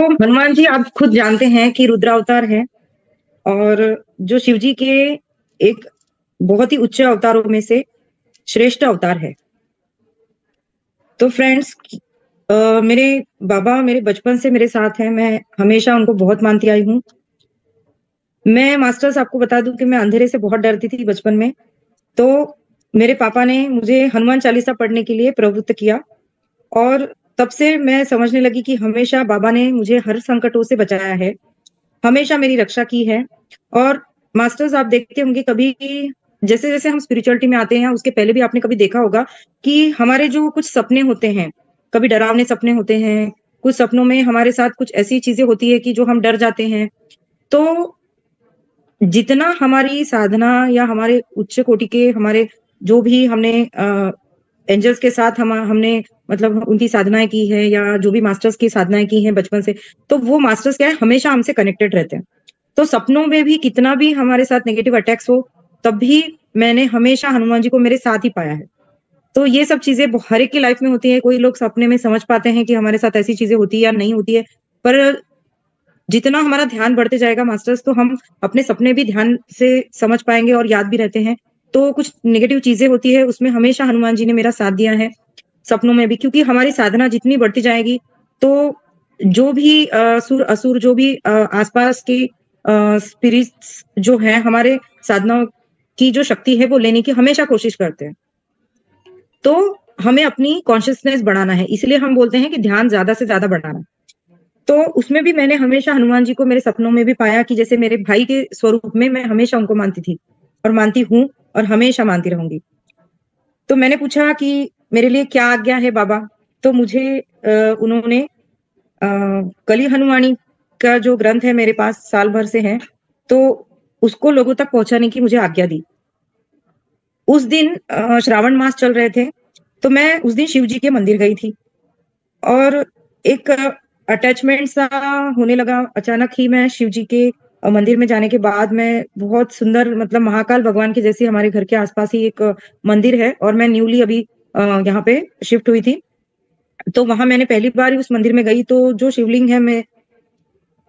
तो हनुमान जी आप खुद जानते हैं कि रुद्रावतार है और जो शिव जी के एक बहुत ही उच्च अवतारों में से श्रेष्ठ अवतार है। तो फ्रेंड्स मेरे बाबा मेरे बचपन से मेरे साथ हैं, मैं हमेशा उनको बहुत मानती आई हूँ। मैं मास्टर्स आपको बता दूं कि मैं अंधेरे से बहुत डरती थी बचपन में। तो मेरे पापा ने मुझे हनुमान चालीसा पढ़ने के लिए प्रवृत्त किया और तब से मैं समझने लगी कि हमेशा बाबा ने मुझे हर संकटों से बचाया है, हमेशा मेरी रक्षा की है। और मास्टर्स आप देखते होंगे कभी जैसे-जैसे हम स्पिरिचुअलिटी में आते हैं, उसके पहले भी आपने कभी देखा होगा कि हमारे जो कुछ सपने होते हैं, कभी डरावने सपने होते हैं, कुछ सपनों में हमारे साथ कुछ ऐसी चीज़ें होती है कि जो हम डर जाते हैं। तो जितना हमारी साधना या हमारे उच्च कोटि के हमारे जो भी हमने एंजल्स के साथ हमने मतलब उनकी साधनाएँ की है या जो भी मास्टर्स की साधनाएँ की हैं बचपन से, तो वो मास्टर्स क्या है हमेशा हमसे कनेक्टेड रहते हैं। तो सपनों में भी कितना भी हमारे साथ नेगेटिव अटैक्स हो, तब भी मैंने हमेशा हनुमान जी को मेरे साथ ही पाया है। तो ये सब चीज़ें हर एक की लाइफ में होती हैं, कोई लोग सपने में समझ पाते हैं कि हमारे साथ ऐसी चीज़ें होती है या नहीं होती है। पर जितना हमारा ध्यान बढ़ते जाएगा मास्टर्स, तो हम अपने सपने भी ध्यान से समझ पाएँगे और याद भी रहते हैं। तो कुछ नेगेटिव चीज़ें होती है, उसमें हमेशा हनुमान जी ने मेरा साथ दिया है, सपनों में भी क्योंकि हमारी साधना जितनी बढ़ती जाएगी, तो जो भी सुर-असुर जो भी आस-पास के स्पिरिट्स जो हैं, हमारे साधनाओं की जो शक्ति है, वो लेने की हमेशा कोशिश करते हैं। तो हमें अपनी कॉन्शसनेस बढ़ाना है, इसलिए हम बोलते हैं कि ध्यान ज़्यादा से ज़्यादा बढ़ाना। तो उसमें भी मैंने हमेशा हनुमान जी को मेरे सपनों में भी पाया कि जैसे मेरे भाई के स्वरूप में मैं हमेशा उनको मानती थी और मानती हूँ और हमेशा मानती रहूँगी। तो मैंने पूछा कि मेरे लिए क्या आज्ञा है बाबा? तो मुझे उन्होंने अ, कली हनुमानी का जो ग्रंथ है मेरे पास साल भर से है, तो उसको लोगों तक पहुँचाने की मुझे आज्ञा दी। उस दिन श्रावण मास चल रहे थे, तो मैं उस दिन शिव जी के मंदिर गई थी और एक अटैचमेंट सा होने लगा। अचानक ही मैं शिव जी के मंदिर में जाने के बाद मैं बहुत सुंदर मतलब महाकाल भगवान के जैसे हमारे घर के आस-पास ही एक मंदिर है और मैं न्यूली अभी यहाँ पे शिफ्ट हुई थी। तो वहाँ मैंने पहली बार ही उस मंदिर में गई तो जो शिवलिंग है मैं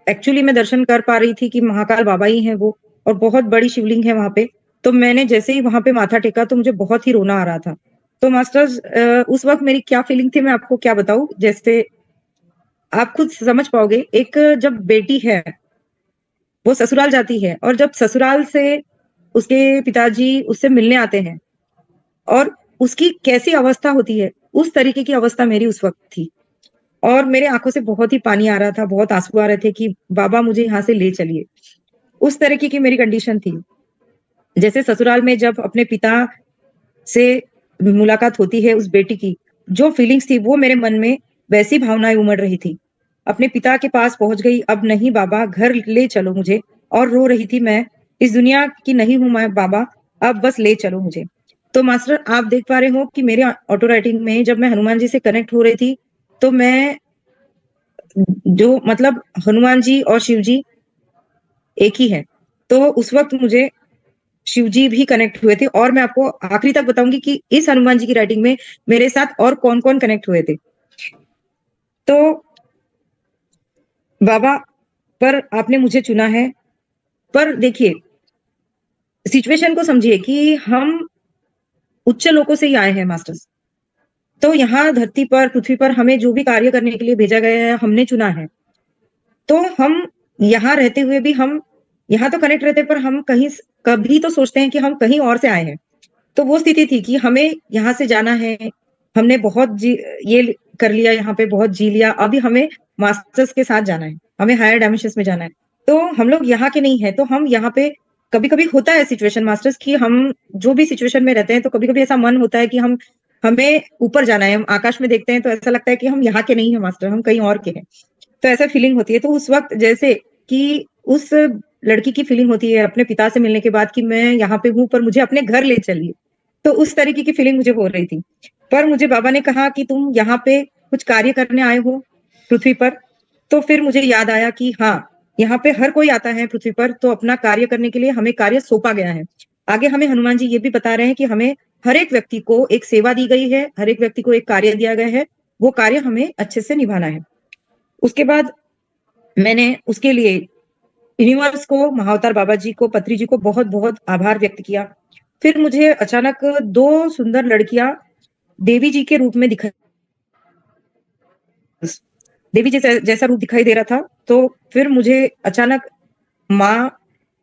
एक्चुअली मैं दर्शन कर पा रही थी कि महाकाल बाबा ही हैं वो और बहुत बड़ी शिवलिंग है वहाँ पे। तो मैंने जैसे ही वहाँ पे माथा टेका तो मुझे बहुत ही रोना आ रहा था। तो मास्टर्स उस वक़्त मेरी क्या फीलिंग थी मैं आपको क्या बताऊँ? जैसे आप खुद समझ पाओगे एक जब बेटी है, वो ससुराल जाती है और जब ससुराल से उसके पिताजी उससे मिलने आते हैं और उसकी कैसी अवस्था होती है, उस तरीके की अवस्था मेरी उस वक़्त थी। और मेरे आँखों से बहुत ही पानी आ रहा था, बहुत आँसू आ रहे थे कि बाबा मुझे यहाँ से ले चलिए। उस तरीके की मेरी कंडीशन थी। जैसे ससुराल में जब अपने पिता से मुलाकात होती है उस बेटी की, जो फीलिंग्स थी वो मेरे मन में वैसी भावनाएँ उमड़ रही थी। अपने पिता के पास पहुँच गई, अब नहीं बाबा घर ले चलो मुझे और रो रही थी मैं, इस दुनिया की नहीं हूँ मैं बाबा, अब बस ले चलो मुझे। तो मास्टर आप देख पा रहे हो कि मेरे ऑटो राइटिंग में जब मैं हनुमान जी से कनेक्ट हो रही थी, तो मैं जो मतलब हनुमान जी और शिव जी एक ही है। तो उस वक़्त मुझे शिव जी भी कनेक्ट हुए थे और मैं आपको आखिरी तक बताऊँगी कि इस हनुमान जी की राइटिंग में मेरे साथ और कौन-कौन कनेक्ट हुए थे। तो बाबा पर आपने मुझे चुना है, पर देखिए सिचुएशन को समझिए कि हम उच्च लोकों से ही आए हैं मास्टर्स। तो यहाँ धरती पर, पृथ्वी पर हमें जो भी कार्य करने के लिए भेजा गया है, हमने चुना है। तो हम यहाँ रहते हुए भी हम यहाँ तो कनेक्ट रहते हैं पर हम कभी तो सोचते हैं कि हम कहीं और से आए हैं। तो वो स्थिति थी कि हमें यहाँ से जाना है, हमने बहुत ये कर लिया यहाँ पे बहुत जी लिया, अभी हमें मास्टर्स के साथ जाना है, हमें हायर डायमेंशंस में जाना है। तो हम लोग यहाँ के नहीं हैं, तो हम यहाँ पे कभी-कभी होता है सिचुएशन मास्टर्स कि हम जो भी सिचुएशन में रहते हैं, तो कभी-कभी ऐसा मन होता है कि हमें ऊपर जाना है, हम आकाश में देखते हैं तो ऐसा लगता है कि हम यहाँ के नहीं हैं मास्टर, हम कहीं और के हैं। तो ऐसा फीलिंग होती है, तो उस वक़्त जैसे कि उस लड़की की फीलिंग होती है अपने पिता से मिलने के बाद कि मैं यहाँ पे हूँ पर मुझे अपने घर ले चलिए। तो उस तरीके की फीलिंग मुझे हो रही थी। पर मुझे बाबा ने कहा कि तुम यहाँ पे कुछ कार्य करने आए हो पृथ्वी पर, तो फिर मुझे याद आया कि हाँ, यहाँ पे हर कोई आता है पृथ्वी पर तो अपना कार्य करने के लिए हमें कार्य सौंपा गया है। आगे हमें हनुमान जी ये भी बता रहे हैं कि हमें हर एक व्यक्ति को एक सेवा दी गई है, हर एक व्यक्ति को एक कार्य दिया गया है, वो कार्य हमें अच्छे से निभाना है। उसके बाद मैंने उसके लिए यूनिवर्स को, महाअवतार बाबा जी को, पत्री जी को बहुत बहुत आभार व्यक्त किया। फिर मुझे अचानक दो सुंदर लड़कियां देवी जी के रूप में दिखाई, देवी जैसा जैसा रूप दिखाई दे रहा था। तो फिर मुझे अचानक माँ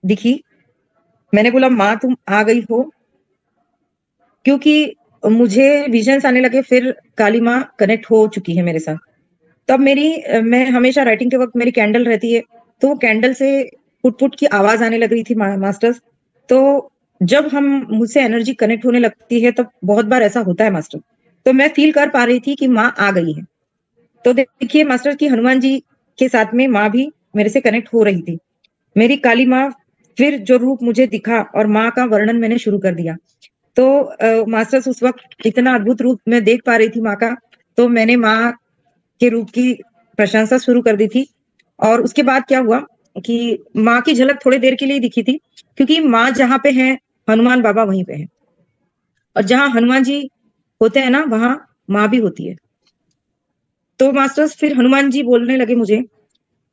दिखी। मैंने बोला, माँ तुम आ गई हो, क्योंकि मुझे विजन्स आने लगे। फिर काली माँ कनेक्ट हो चुकी है मेरे साथ। तब मैं हमेशा राइटिंग के वक्त मेरी कैंडल रहती है, तो कैंडल से पुट पुट की आवाज आने लग रही थी मास्टर्स। तो जब हम मुझसे एनर्जी कनेक्ट होने लगती है तब बहुत बार ऐसा होता है मास्टर। तो मैं फील कर पा रही थी कि माँ आ गई है। तो देखिए मास्टर की हनुमान जी के साथ में माँ भी मेरे से कनेक्ट हो रही थी। मेरी काली माँ, फिर जो रूप मुझे दिखा और माँ का वर्णन मैंने शुरू कर दिया। तो मास्टर्स उस वक्त इतना अद्भुत रूप मैं देख पा रही थी माँ का। तो मैंने माँ के रूप की प्रशंसा शुरू कर दी थी। और उसके बाद क्या हुआ कि माँ की झलक थोड़ी देर के लिए दिखी थी, क्योंकि माँ जहाँ पे है हनुमान बाबा वहीं पे है, और जहाँ हनुमान जी होते हैं ना वहां माँ भी होती है। तो मास्टर्स फिर हनुमान जी बोलने लगे मुझे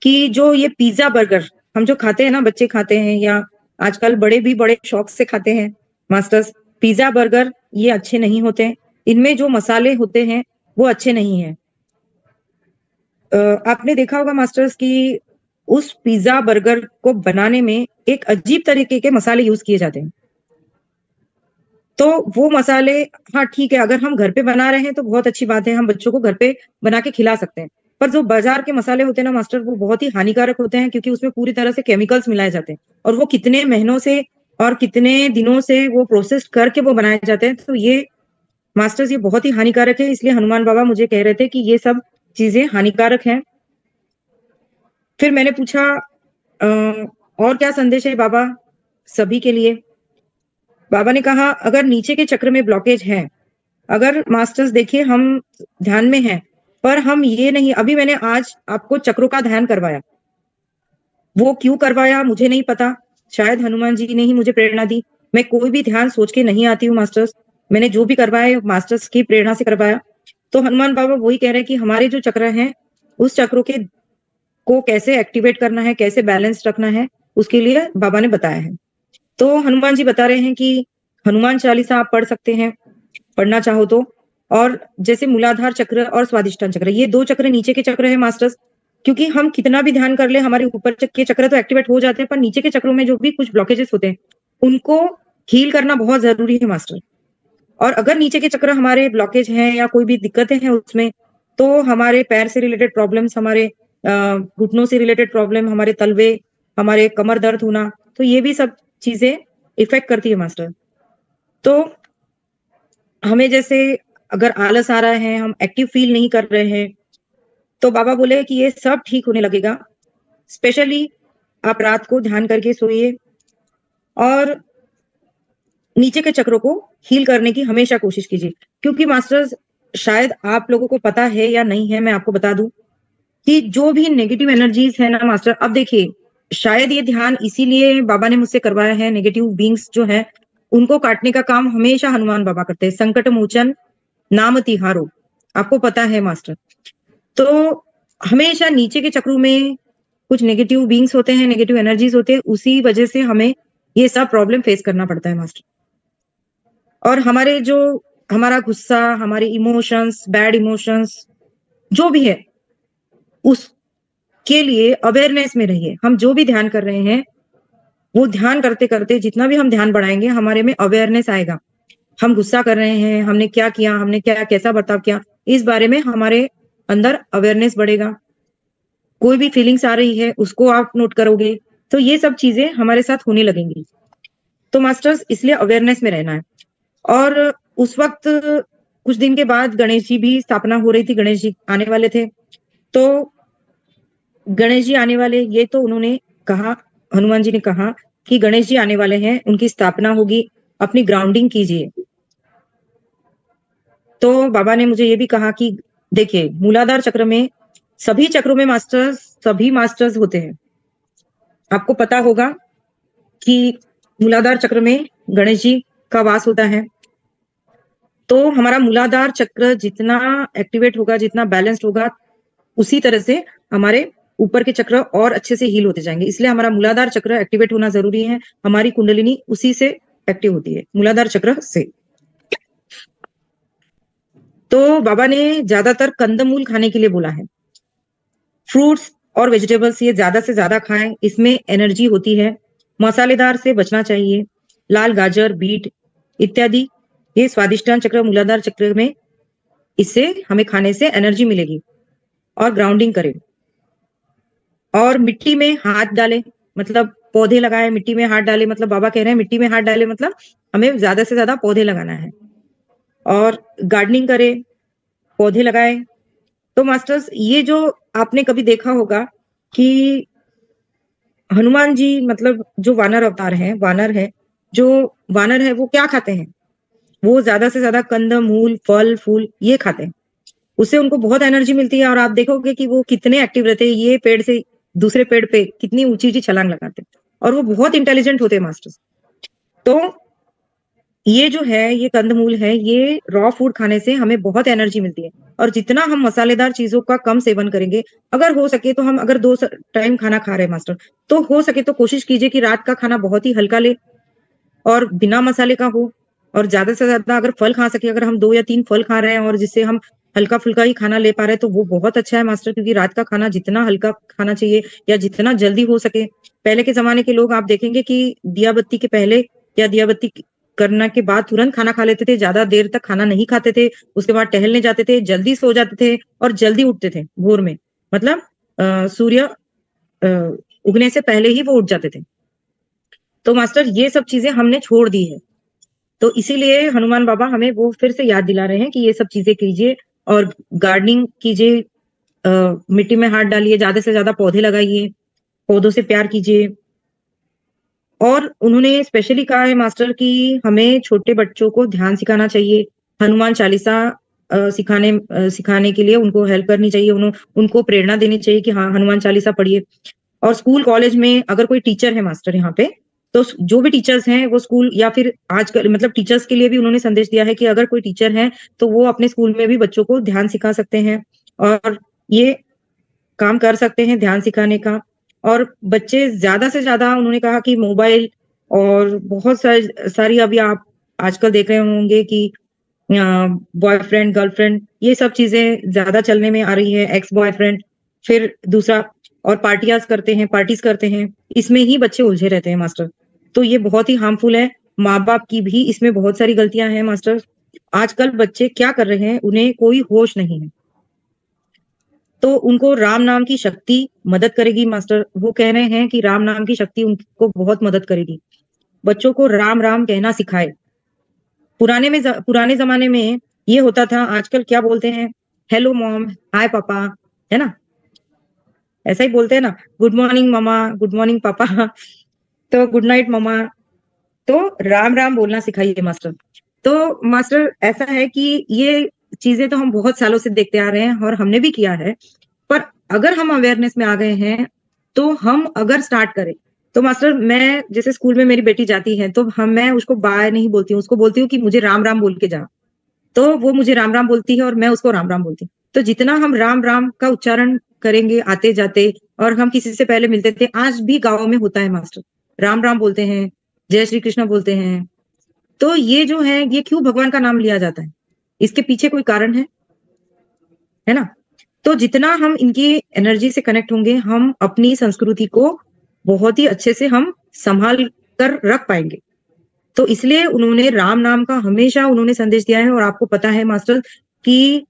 कि जो ये पिज्जा बर्गर हम जो खाते हैं ना, बच्चे खाते हैं या आजकल बड़े भी बड़े शौक से खाते हैं मास्टर्स, पिज्जा बर्गर ये अच्छे नहीं होते। इनमें जो मसाले होते हैं वो अच्छे नहीं है। आपने देखा होगा मास्टर्स कि उस पिज्जा बर्गर को बनाने में एक अजीब तरीके के मसाले यूज किए जाते हैं। तो वो मसाले, हाँ ठीक है, अगर हम घर पे बना रहे हैं तो बहुत अच्छी बात है, हम बच्चों को घर पे बना के खिला सकते हैं। पर जो बाजार के मसाले होते हैं ना मास्टर, वो बहुत ही हानिकारक होते हैं, क्योंकि उसमें पूरी तरह से केमिकल्स मिलाए जाते हैं, और वो कितने महीनों से और कितने दिनों से वो प्रोसेस करके वो बनाए जाते हैं। तो ये मास्टर्स ये बहुत ही हानिकारक है। इसलिए हनुमान बाबा मुझे कह रहे थे कि ये सब चीजें हानिकारक हैं। फिर मैंने पूछा, अ, और क्या संदेश है बाबा सभी के लिए? बाबा ने कहा, अगर नीचे के चक्र में ब्लॉकेज है, अगर मास्टर्स देखिए हम ध्यान में हैं, पर हम ये नहीं, अभी मैंने आज आपको चक्रों का ध्यान करवाया, वो क्यों करवाया मुझे नहीं पता, शायद हनुमान जी ने ही मुझे प्रेरणा दी। मैं कोई भी ध्यान सोच के नहीं आती हूँ मास्टर्स, मैंने जो भी करवाया मास्टर्स की प्रेरणा से करवाया। तो हनुमान बाबा वही कह रहे हैं कि हमारे जो चक्र हैं, उस चक्रों के को कैसे एक्टिवेट करना है, कैसे बैलेंस रखना है, उसके लिए बाबा ने बताया है। तो हनुमान जी बता रहे हैं कि हनुमान चालीसा आप पढ़ सकते हैं, पढ़ना चाहो तो। और जैसे मूलाधार चक्र और स्वादिष्टान चक्र, ये दो चक्र नीचे के चक्र है मास्टर्स। क्योंकि हम कितना भी ध्यान कर ले, हमारे ऊपर के चक्र तो एक्टिवेट हो जाते हैं, पर नीचे के चक्रों में जो भी कुछ ब्लॉकेजेस होते हैं उनको हील करना बहुत जरूरी है मास्टर। और अगर नीचे के चक्र हमारे ब्लॉकेज हैं या कोई भी दिक्कतें हैं उसमें, तो हमारे पैर से रिलेटेड प्रॉब्लम्स, हमारे घुटनों से रिलेटेड प्रॉब्लम, हमारे तलवे, हमारे कमर दर्द होना, तो ये भी सब चीजें इफेक्ट करती है मास्टर। तो हमें जैसे अगर आलस आ रहा है, हम एक्टिव फील नहीं कर रहे हैं, तो बाबा बोले कि ये सब ठीक होने लगेगा। स्पेशली आप रात को ध्यान करके सोइए, और नीचे के चक्रों को हील करने की हमेशा कोशिश कीजिए। क्योंकि मास्टर्स, शायद आप लोगों को पता है या नहीं है, मैं आपको बता दूं कि जो भी नेगेटिव एनर्जीज है ना मास्टर, अब देखिए, शायद ये ध्यान इसीलिए बाबा ने मुझसे करवाया है, नेगेटिव बींग्स जो है उनको काटने का काम हमेशा हनुमान बाबा करते हैं। संकट मोचन नाम तिहारो, आपको पता है मास्टर। तो हमेशा नीचे के चक्रों में कुछ नेगेटिव बींग्स होते हैं, नेगेटिव एनर्जीज होते हैं, उसी वजह से हमें ये सब प्रॉब्लम फेस करना पड़ता है मास्टर। और हमारे जो हमारा गुस्सा, हमारे इमोशंस, बैड इमोशंस जो भी है, उसके लिए अवेयरनेस में रहिए। हम जो भी ध्यान कर रहे हैं, वो ध्यान करते करते जितना भी हम ध्यान बढ़ाएंगे, हमारे में अवेयरनेस आएगा। हम गुस्सा कर रहे हैं, हमने क्या किया, हमने क्या कैसा बर्ताव किया, इस बारे में हमारे अंदर अवेयरनेस बढ़ेगा। कोई भी फीलिंग्स आ रही है उसको आप नोट करोगे, तो ये सब चीजें हमारे साथ होने लगेंगी। तो मास्टर्स, इसलिए अवेयरनेस में रहना है। और उस वक्त कुछ दिन के बाद गणेश जी भी स्थापना हो रही थी, गणेश जी आने वाले थे। तो गणेश जी आने वाले, ये तो उन्होंने कहा, हनुमान जी ने कहा कि गणेश जी आने वाले हैं, उनकी स्थापना होगी, अपनी ग्राउंडिंग कीजिए। तो बाबा ने मुझे ये भी कहा कि देखिए, मूलाधार चक्र में, सभी चक्रों में मास्टर्स, सभी मास्टर्स होते हैं। आपको पता होगा कि मूलाधार चक्र में गणेश जी का वास होता है। तो हमारा मूलाधार चक्र जितना एक्टिवेट होगा, जितना बैलेंस्ड होगा, उसी तरह से हमारे ऊपर के चक्र और अच्छे से हील होते जाएंगे। इसलिए हमारा मूलाधार चक्र एक्टिवेट होना जरूरी है। हमारी कुंडलिनी उसी से एक्टिव होती है, मूलाधार चक्र से। तो बाबा ने ज्यादातर कंदमूल खाने के लिए बोला है। फ्रूट्स और वेजिटेबल्स ये ज्यादा से ज्यादा खाएं, इसमें एनर्जी होती है। मसालेदार से बचना चाहिए। लाल गाजर, बीट इत्यादि ये स्वादिष्टान चक्र, मूलाधार चक्र में, इससे हमें खाने से एनर्जी मिलेगी। और ग्राउंडिंग करें और मिट्टी में हाथ डालें, मतलब पौधे लगाए, मिट्टी में हाथ डाले, मतलब बाबा कह रहे हैं मिट्टी में हाथ डाले मतलब हमें ज्यादा से ज्यादा पौधे लगाना है। और गार्डनिंग करें, पौधे लगाए। तो मास्टर्स ये जो आपने कभी देखा होगा कि हनुमान जी मतलब जो वानर अवतार है, जो वानर है वो क्या खाते हैं? वो ज्यादा से ज्यादा कंद मूल फल फूल ये खाते हैं। उससे उनको बहुत एनर्जी मिलती है और आप देखोगे कि वो कितने एक्टिव रहते हैं, ये पेड़ से दूसरे पेड़ पे कितनी ऊंची ऊंची छलांग लगाते हैं। और वो बहुत इंटेलिजेंट होते हैं मास्टर्स। तो ये जो है, ये कंदमूल है, ये रॉ फूड खाने से हमें बहुत एनर्जी मिलती है। और जितना हम मसालेदार चीजों का कम सेवन करेंगे, अगर हो सके तो हम अगर 2 टाइम खाना खा रहे हैं मास्टर, तो हो सके तो कोशिश कीजिए कि रात का खाना बहुत ही हल्का ले और बिना मसाले का हो। और ज्यादा से ज्यादा अगर फल खा सके, अगर हम 2 या 3 फल खा रहे हैं और जिससे हम हल्का फुल्का ही खाना ले पा रहे हैं, तो वो बहुत अच्छा है मास्टर। क्योंकि रात का खाना जितना हल्का खाना चाहिए या जितना जल्दी हो सके। पहले के जमाने के लोग आप देखेंगे कि दिया बत्ती के पहले या दिया बत्ती करने के बाद तुरंत खाना खा लेते थे, ज्यादा देर तक खाना नहीं खाते थे। उसके बाद टहलने जाते थे, जल्दी सो जाते थे और जल्दी उठते थे भोर में। मतलब सूर्य अ, उगने से पहले ही वो उठ जाते थे। तो मास्टर ये सब चीजें हमने छोड़ दी है। तो इसीलिए हनुमान बाबा हमें वो फिर से याद दिला रहे हैं कि ये सब चीजें कीजिए और गार्डनिंग कीजिए। मिट्टी में हाथ डालिए, ज्यादा से ज्यादा पौधे लगाइए, पौधों से प्यार कीजिए। और उन्होंने स्पेशली कहा है मास्टर कि हमें छोटे बच्चों को ध्यान सिखाना चाहिए। हनुमान चालीसा सिखाने के लिए उनको हेल्प करनी चाहिए, उनको प्रेरणा देनी चाहिए कि हाँ हनुमान चालीसा पढ़िए। और स्कूल कॉलेज में अगर कोई टीचर है मास्टर यहाँ पे, तो जो भी टीचर्स हैं वो स्कूल या फिर आजकल मतलब टीचर्स के लिए भी उन्होंने संदेश दिया है कि अगर कोई टीचर है तो वो अपने स्कूल में भी बच्चों को ध्यान सिखा सकते हैं। और ये काम कर सकते हैं ध्यान सिखाने का। और बच्चे ज्यादा से ज्यादा उन्होंने कहा कि मोबाइल और बहुत सारी अभी आप आजकल देख रहे होंगे कि बॉयफ्रेंड गर्लफ्रेंड ये सब चीजें ज्यादा चलने में आ रही है, एक्स बॉयफ्रेंड, फिर दूसरा, और पार्टीज करते हैं, इसमें ही बच्चे उलझे रहते हैं मास्टर। तो ये बहुत ही हार्मफुल है। माँ बाप की भी इसमें बहुत सारी गलतियां हैं मास्टर। आजकल बच्चे क्या कर रहे हैं, उन्हें कोई होश नहीं है। तो उनको राम नाम की शक्ति मदद करेगी मास्टर। वो कह रहे हैं कि राम नाम की शक्ति उनको बहुत मदद करेगी। बच्चों को राम राम कहना सिखाए। पुराने जमाने में ये होता था, आजकल क्या बोलते हैं, हेलो मॉम, हाय पापा, है ना, ऐसा ही बोलते हैं ना, गुड मॉर्निंग मामा, गुड मॉर्निंग पापा, तो गुड नाइट मामा। तो राम राम बोलना सिखाइए मास्टर। तो मास्टर ऐसा है कि ये चीजें तो हम बहुत सालों से देखते आ रहे हैं और हमने भी किया है। पर अगर हम अवेयरनेस में आ गए हैं, तो हम अगर स्टार्ट करें, तो मास्टर मैं जैसे स्कूल में मेरी बेटी जाती है, तो मैं उसको बाय नहीं बोलती हूँ, उसको बोलती हूँ कि मुझे राम राम बोल के जा। तो वो मुझे राम राम बोलती है और मैं उसको राम राम बोलती हूँ। तो जितना हम राम राम का उच्चारण करेंगे आते जाते, और हम किसी से पहले मिलते थे, आज भी गाँव में होता है मास्टर, राम राम बोलते हैं, जय श्री कृष्ण बोलते हैं। तो ये जो है, ये क्यों भगवान का नाम लिया जाता है? इसके पीछे कोई कारण है ना? तो जितना हम इनकी एनर्जी से कनेक्ट होंगे, हम अपनी संस्कृति को बहुत ही अच्छे से हम संभाल कर रख पाएंगे। तो इसलिए उन्होंने राम नाम का हमेशा उन्होंने संदेश दिया है। और आपको पता है मास्टर कि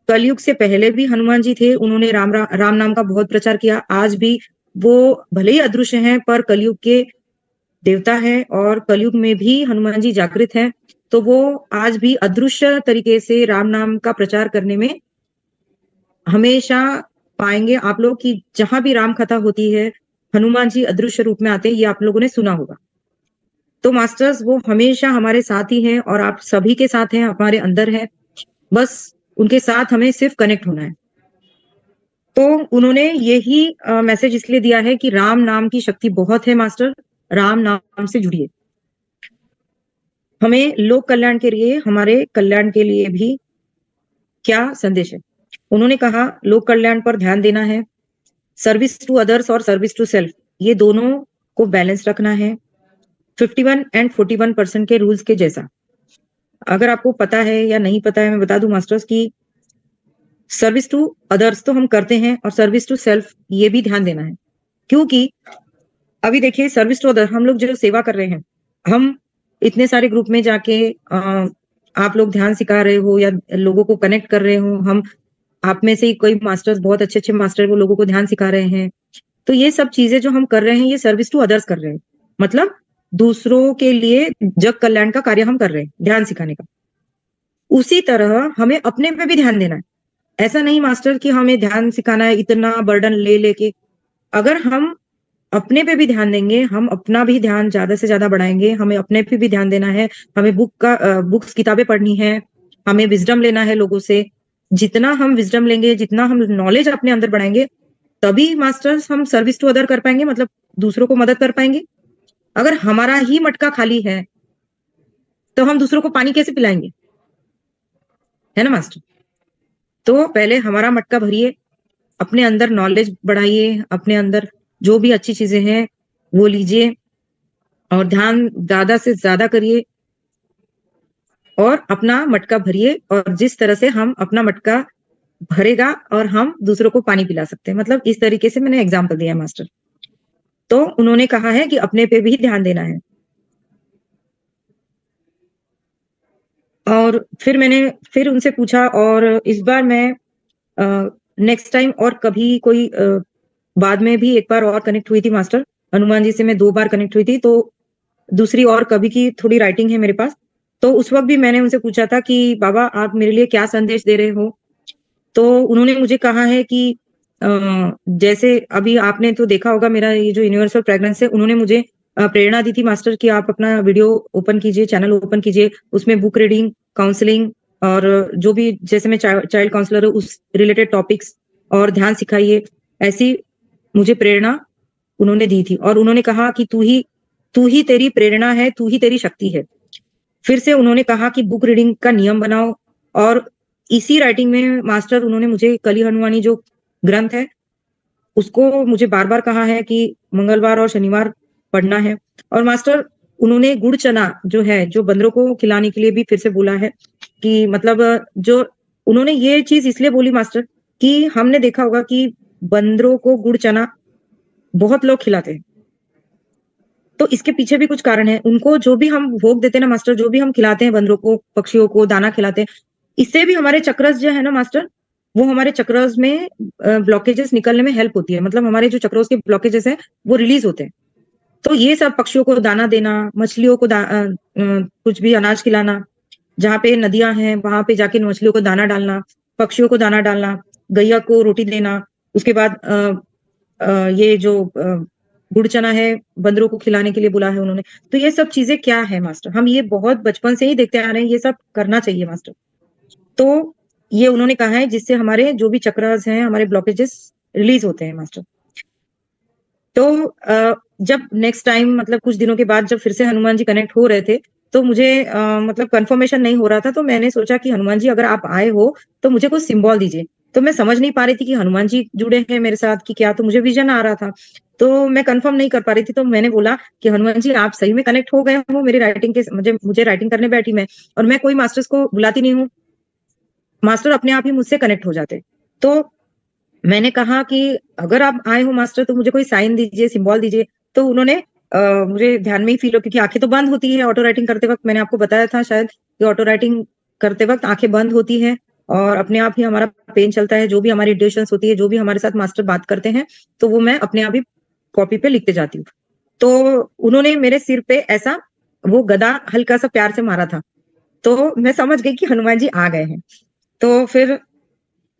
कलयुग से पहले भी हनुमान जी थे, उन्होंने राम नाम का बहुत प्रचार किया। आज भी वो भले ही अदृश्य हैं, पर कलयुग के देवता है और कलयुग में भी हनुमान जी जागृत हैं। तो वो आज भी अदृश्य तरीके से राम नाम का प्रचार करने में हमेशा पाएंगे आप लोग कि जहां भी राम कथा होती है, हनुमान जी अदृश्य रूप में आते हैं। ये आप लोगों ने सुना होगा। तो मास्टर्स वो हमेशा हमारे साथ ही हैं और आप सभी के साथ हैं, हमारे अंदर है। बस उनके साथ हमें सिर्फ कनेक्ट होना है। तो उन्होंने यही मैसेज इसलिए दिया है कि राम नाम की शक्ति बहुत है मास्टर, राम नाम से जुड़िए। हमें लोक कल्याण के लिए, हमारे कल्याण के लिए भी क्या संदेश है? उन्होंने कहा लोक कल्याण पर ध्यान देना है, सर्विस टू अदर्स और सर्विस टू सेल्फ, ये दोनों को बैलेंस रखना है 51 एंड 41% के रूल्स के जैसा। अगर आपको पता है या नहीं पता है, मैं बता दूं मास्टर्स की सर्विस टू अदर्स तो हम करते हैं और सर्विस टू सेल्फ ये भी ध्यान देना है, क्योंकि अभी देखिए सर्विस टू अदर हम लोग जो सेवा कर रहे हैं, हम इतने सारे ग्रुप में जाके आप लोग ध्यान सिखा रहे हो या लोगों को कनेक्ट कर रहे हो, हम आप में से ही कोई मास्टर्स बहुत अच्छे अच्छे मास्टर वो लोगों को ध्यान सिखा रहे हैं, तो ये सब चीजें जो हम कर रहे हैं ये सर्विस टू अदर्स कर रहे हैं, मतलब दूसरों के लिए जग कल्याण का कार्य हम कर रहे हैं ध्यान सिखाने का। उसी तरह हमें अपने पे भी ध्यान देना है। ऐसा नहीं मास्टर कि हमें ध्यान सिखाना है इतना बर्डन ले लेके, अगर हम अपने पे भी ध्यान देंगे, हम अपना भी ध्यान ज्यादा से ज्यादा बढ़ाएंगे, हमें अपने पे भी ध्यान देना है, हमें बुक्स किताबें पढ़नी है, हमें विजडम लेना है लोगों से। जितना हम विजडम लेंगे, जितना हम नॉलेज अपने अंदर बढ़ाएंगे, तभी मास्टर्स हम सर्विस टू अदर कर पाएंगे, मतलब दूसरों को मदद कर पाएंगे। अगर हमारा ही मटका खाली है तो हम दूसरों को पानी कैसे पिलाएंगे, है ना मास्टर? तो पहले हमारा मटका भरिए, अपने अंदर नॉलेज बढ़ाइए, अपने अंदर जो भी अच्छी चीजें हैं वो लीजिए और ध्यान ज्यादा से ज्यादा करिए और अपना मटका भरिए। और जिस तरह से हम अपना मटका भरेगा और हम दूसरों को पानी पिला सकते हैं, मतलब इस तरीके से मैंने एग्जाम्पल दिया मास्टर। तो उन्होंने कहा है कि अपने पे भी ध्यान देना है। और फिर मैंने फिर उनसे पूछा, और इस बार मैं नेक्स्ट टाइम और कभी कोई बाद में भी एक बार और कनेक्ट हुई थी मास्टर, हनुमान जी से मैं 2 बार कनेक्ट हुई थी, तो दूसरी और कभी की थोड़ी राइटिंग है मेरे पास। तो उस वक्त भी मैंने उनसे पूछा था कि बाबा आप मेरे लिए क्या संदेश दे रहे हो। तो उन्होंने मुझे कहा है कि जैसे अभी आपने तो देखा होगा मेरा ये जो यूनिवर्सल फ्रेग्रेंस है, उन्होंने मुझे प्रेरणा दी थी मास्टर कि आप अपना वीडियो ओपन कीजिए, चैनल ओपन कीजिए, उसमें बुक रीडिंग, काउंसलिंग और जो भी जैसे मैं चाइल्ड काउंसलर हूँ उस रिलेटेड टॉपिक्स और ध्यान सिखाइए, ऐसी मुझे प्रेरणा उन्होंने दी थी। और उन्होंने कहा कि तू ही तेरी प्रेरणा है, तू ही तेरी शक्ति है। फिर से उन्होंने कहा कि बुक रीडिंग का नियम बनाओ। और इसी राइटिंग में मास्टर उन्होंने मुझे कली हनुमानी जो ग्रंथ है उसको मुझे बार बार कहा है कि मंगलवार और शनिवार पढ़ना है। और मास्टर उन्होंने गुड़ चना जो है जो बंदरों को खिलाने के लिए भी फिर से बोला है कि मतलब जो उन्होंने ये चीज इसलिए बोली मास्टर कि हमने देखा होगा कि बंदरों को गुड़ चना बहुत लोग खिलाते हैं, तो इसके पीछे भी कुछ कारण है। उनको जो भी हम भोग देते हैं ना मास्टर, जो भी हम खिलाते हैं बंदरों को, पक्षियों को दाना खिलाते हैं, इससे भी हमारे चक्रस जो है ना मास्टर, वो हमारे चक्रस में ब्लॉकेजेस निकलने में हेल्प होती है, मतलब हमारे जो चक्रों के ब्लॉकेजेस है वो रिलीज होते हैं। तो ये सब पक्षियों को दाना देना, मछलियों को कुछ भी अनाज खिलाना, जहाँ पे नदियां हैं वहां पे जाके मछलियों को दाना डालना, पक्षियों को दाना डालना, गैया को रोटी देना, उसके बाद ये जो गुड़ चना है बंदरों को खिलाने के लिए बोला है उन्होंने। तो ये सब चीजें क्या है मास्टर, हम ये बहुत बचपन से ही देखते आ रहे हैं, ये सब करना चाहिए मास्टर। तो ये उन्होंने कहा है जिससे हमारे जो भी चक्रास हैं, हमारे ब्लॉकेजेस रिलीज होते हैं मास्टर। तो जब नेक्स्ट टाइम मतलब कुछ दिनों के बाद जब फिर से हनुमान जी कनेक्ट हो रहे थे, तो मुझे मतलब कंफर्मेशन नहीं हो रहा था, तो मैंने सोचा कि हनुमान जी अगर आप आए हो तो मुझे कुछ सिंबल दीजिए। तो मैं समझ नहीं पा रही थी कि हनुमान जी जुड़े हैं मेरे साथ कि क्या, तो मुझे विजन आ रहा था, तो मैं कंफर्म नहीं कर पा रही थी। तो मैंने बोला कि हनुमान जी आप सही में कनेक्ट हो गए हो मेरी राइटिंग के, मुझे राइटिंग करने बैठी मैं, और मैं कोई मास्टर्स को बुलाती नहीं हूँ, मास्टर अपने आप ही मुझसे कनेक्ट हो जाते। तो मैंने कहा कि अगर आप आए हो मास्टर तो मुझे कोई साइन दीजिए, सिंबल दीजिए। तो उन्होंने मुझे ध्यान में ही फील हो, क्योंकि आंखें तो बंद होती है ऑटो राइटिंग करते वक्त, मैंने आपको बताया था शायद कि ऑटो राइटिंग करते वक्त आंखें बंद होती है और अपने आप ही हमारा पेन चलता है, जो भी हमारी इंट्यूशंस होती है, जो भी हमारे साथ मास्टर बात करते हैं, तो वो मैं अपने आप ही कॉपी पे लिखते जाती हूँ। तो उन्होंने मेरे सिर पे ऐसा वो गदा हल्का सा प्यार से मारा था, तो मैं समझ गई कि हनुमान जी आ गए हैं। तो फिर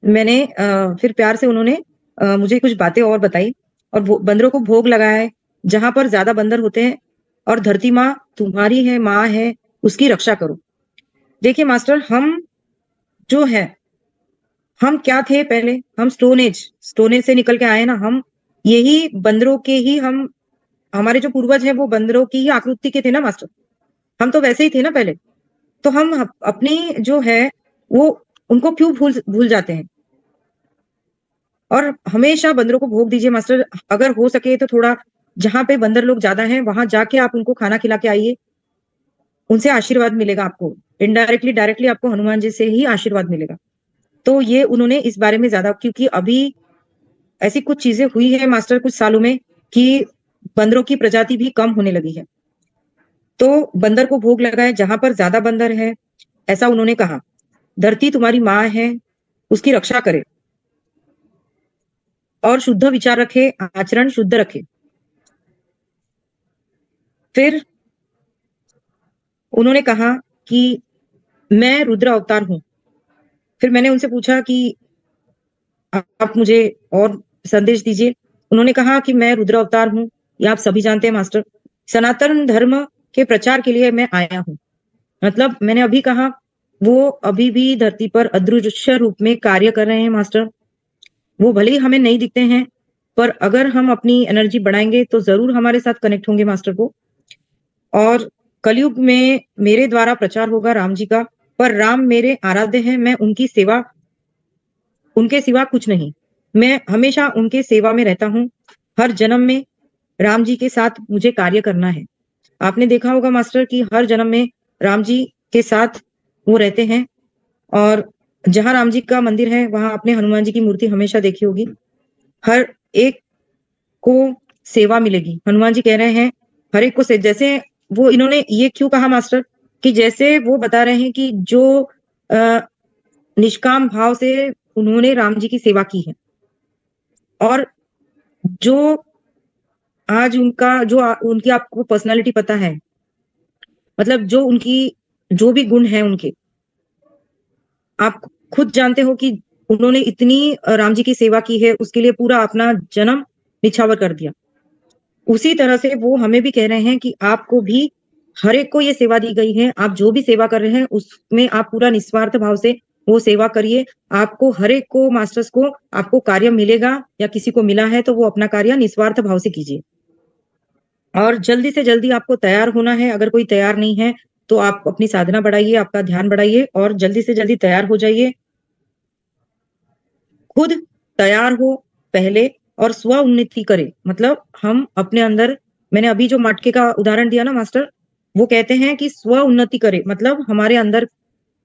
मैंने फिर प्यार से उन्होंने मुझे कुछ बातें और बताई और बंदरों को भोग लगाया, जहां पर ज्यादा बंदर होते हैं, और धरती माँ तुम्हारी है, माँ है, उसकी रक्षा करो। देखिए मास्टर, हम जो है, हम क्या थे पहले, हम स्टोन एज से निकल के आए ना, हम यही बंदरों के ही हम, हमारे जो पूर्वज है वो बंदरों की ही आकृति के थे ना मास्टर, हम तो वैसे ही थे ना पहले। तो हम अपनी जो है वो उनको क्यों भूल भूल जाते हैं। और हमेशा बंदरों को भोग दीजिए मास्टर। अगर हो सके तो थोड़ा जहाँ पे बंदर लोग ज्यादा हैं वहां जाके आप उनको खाना खिला के आइए, उनसे आशीर्वाद मिलेगा आपको। इनडायरेक्टली डायरेक्टली आपको हनुमान जी से ही आशीर्वाद मिलेगा। तो ये उन्होंने इस बारे में ज्यादा, क्योंकि अभी ऐसी कुछ चीजें हुई है मास्टर कुछ सालों में कि बंदरों की प्रजाति भी कम होने लगी है। तो बंदर को भोग लगाए जहां पर ज्यादा बंदर है, ऐसा उन्होंने कहा। धरती तुम्हारी माँ है, उसकी रक्षा करे और शुद्ध विचार रखे, आचरण शुद्ध रखे। फिर उन्होंने कहा कि मैं रुद्र अवतार हूं। फिर मैंने उनसे पूछा कि आप मुझे और संदेश दीजिए। उन्होंने कहा कि मैं रुद्र अवतार हूँ, ये आप सभी जानते हैं मास्टर। सनातन धर्म के प्रचार के लिए मैं आया हूँ। मतलब मैंने अभी कहा, वो अभी भी धरती पर अदृश्य रूप में कार्य कर रहे हैं मास्टर। वो भले ही हमें नहीं दिखते हैं, पर अगर हम अपनी एनर्जी बढ़ाएंगे तो जरूर हमारे साथ कनेक्ट होंगे मास्टर को। और कलयुग में मेरे द्वारा प्रचार होगा राम जी का, पर राम मेरे आराध्य हैं, मैं उनकी सेवा, उनके सिवा कुछ नहीं। मैं हमेशा उनके सेवा में रहता हूँ। हर जन्म में राम जी के साथ मुझे कार्य करना है। आपने देखा होगा मास्टर कि हर जन्म में राम जी के साथ वो रहते हैं। और जहां राम जी का मंदिर है वहां आपने हनुमान जी की मूर्ति हमेशा देखी होगी। हर एक को सेवा मिलेगी। हनुमान जी कह रहे हैं हर एक को से, जैसे वो इन्होंने ये क्यों कहा मास्टर, कि जैसे वो बता रहे हैं कि जो अ, निष्काम भाव से उन्होंने राम जी की सेवा की है, और जो आज उनका जो उनकी आपको पर्सनालिटी पता है, मतलब जो उनकी जो भी गुण है उनके, आप खुद जानते हो कि उन्होंने इतनी राम जी की सेवा की है, उसके लिए पूरा अपना जन्म निछावर कर दिया। उसी तरह से वो हमें भी कह रहे हैं कि आपको भी हर एक को ये सेवा दी गई है। आप जो भी सेवा कर रहे हैं उसमें आप पूरा निस्वार्थ भाव से वो सेवा करिए। आपको हर एक को मास्टर्स को आपको कार्य मिलेगा, या किसी को मिला है तो वो अपना कार्य निस्वार्थ भाव से कीजिए। और जल्दी से जल्दी आपको तैयार होना है। अगर कोई तैयार नहीं है तो आप अपनी साधना बढ़ाइए, आपका ध्यान बढ़ाइए और जल्दी से जल्दी तैयार हो जाइए। खुद तैयार हो पहले, और स्व उन्नति करे। मतलब हम अपने अंदर, मैंने अभी जो मटके का उदाहरण दिया ना मास्टर, वो कहते हैं कि स्व उन्नति करे, मतलब हमारे अंदर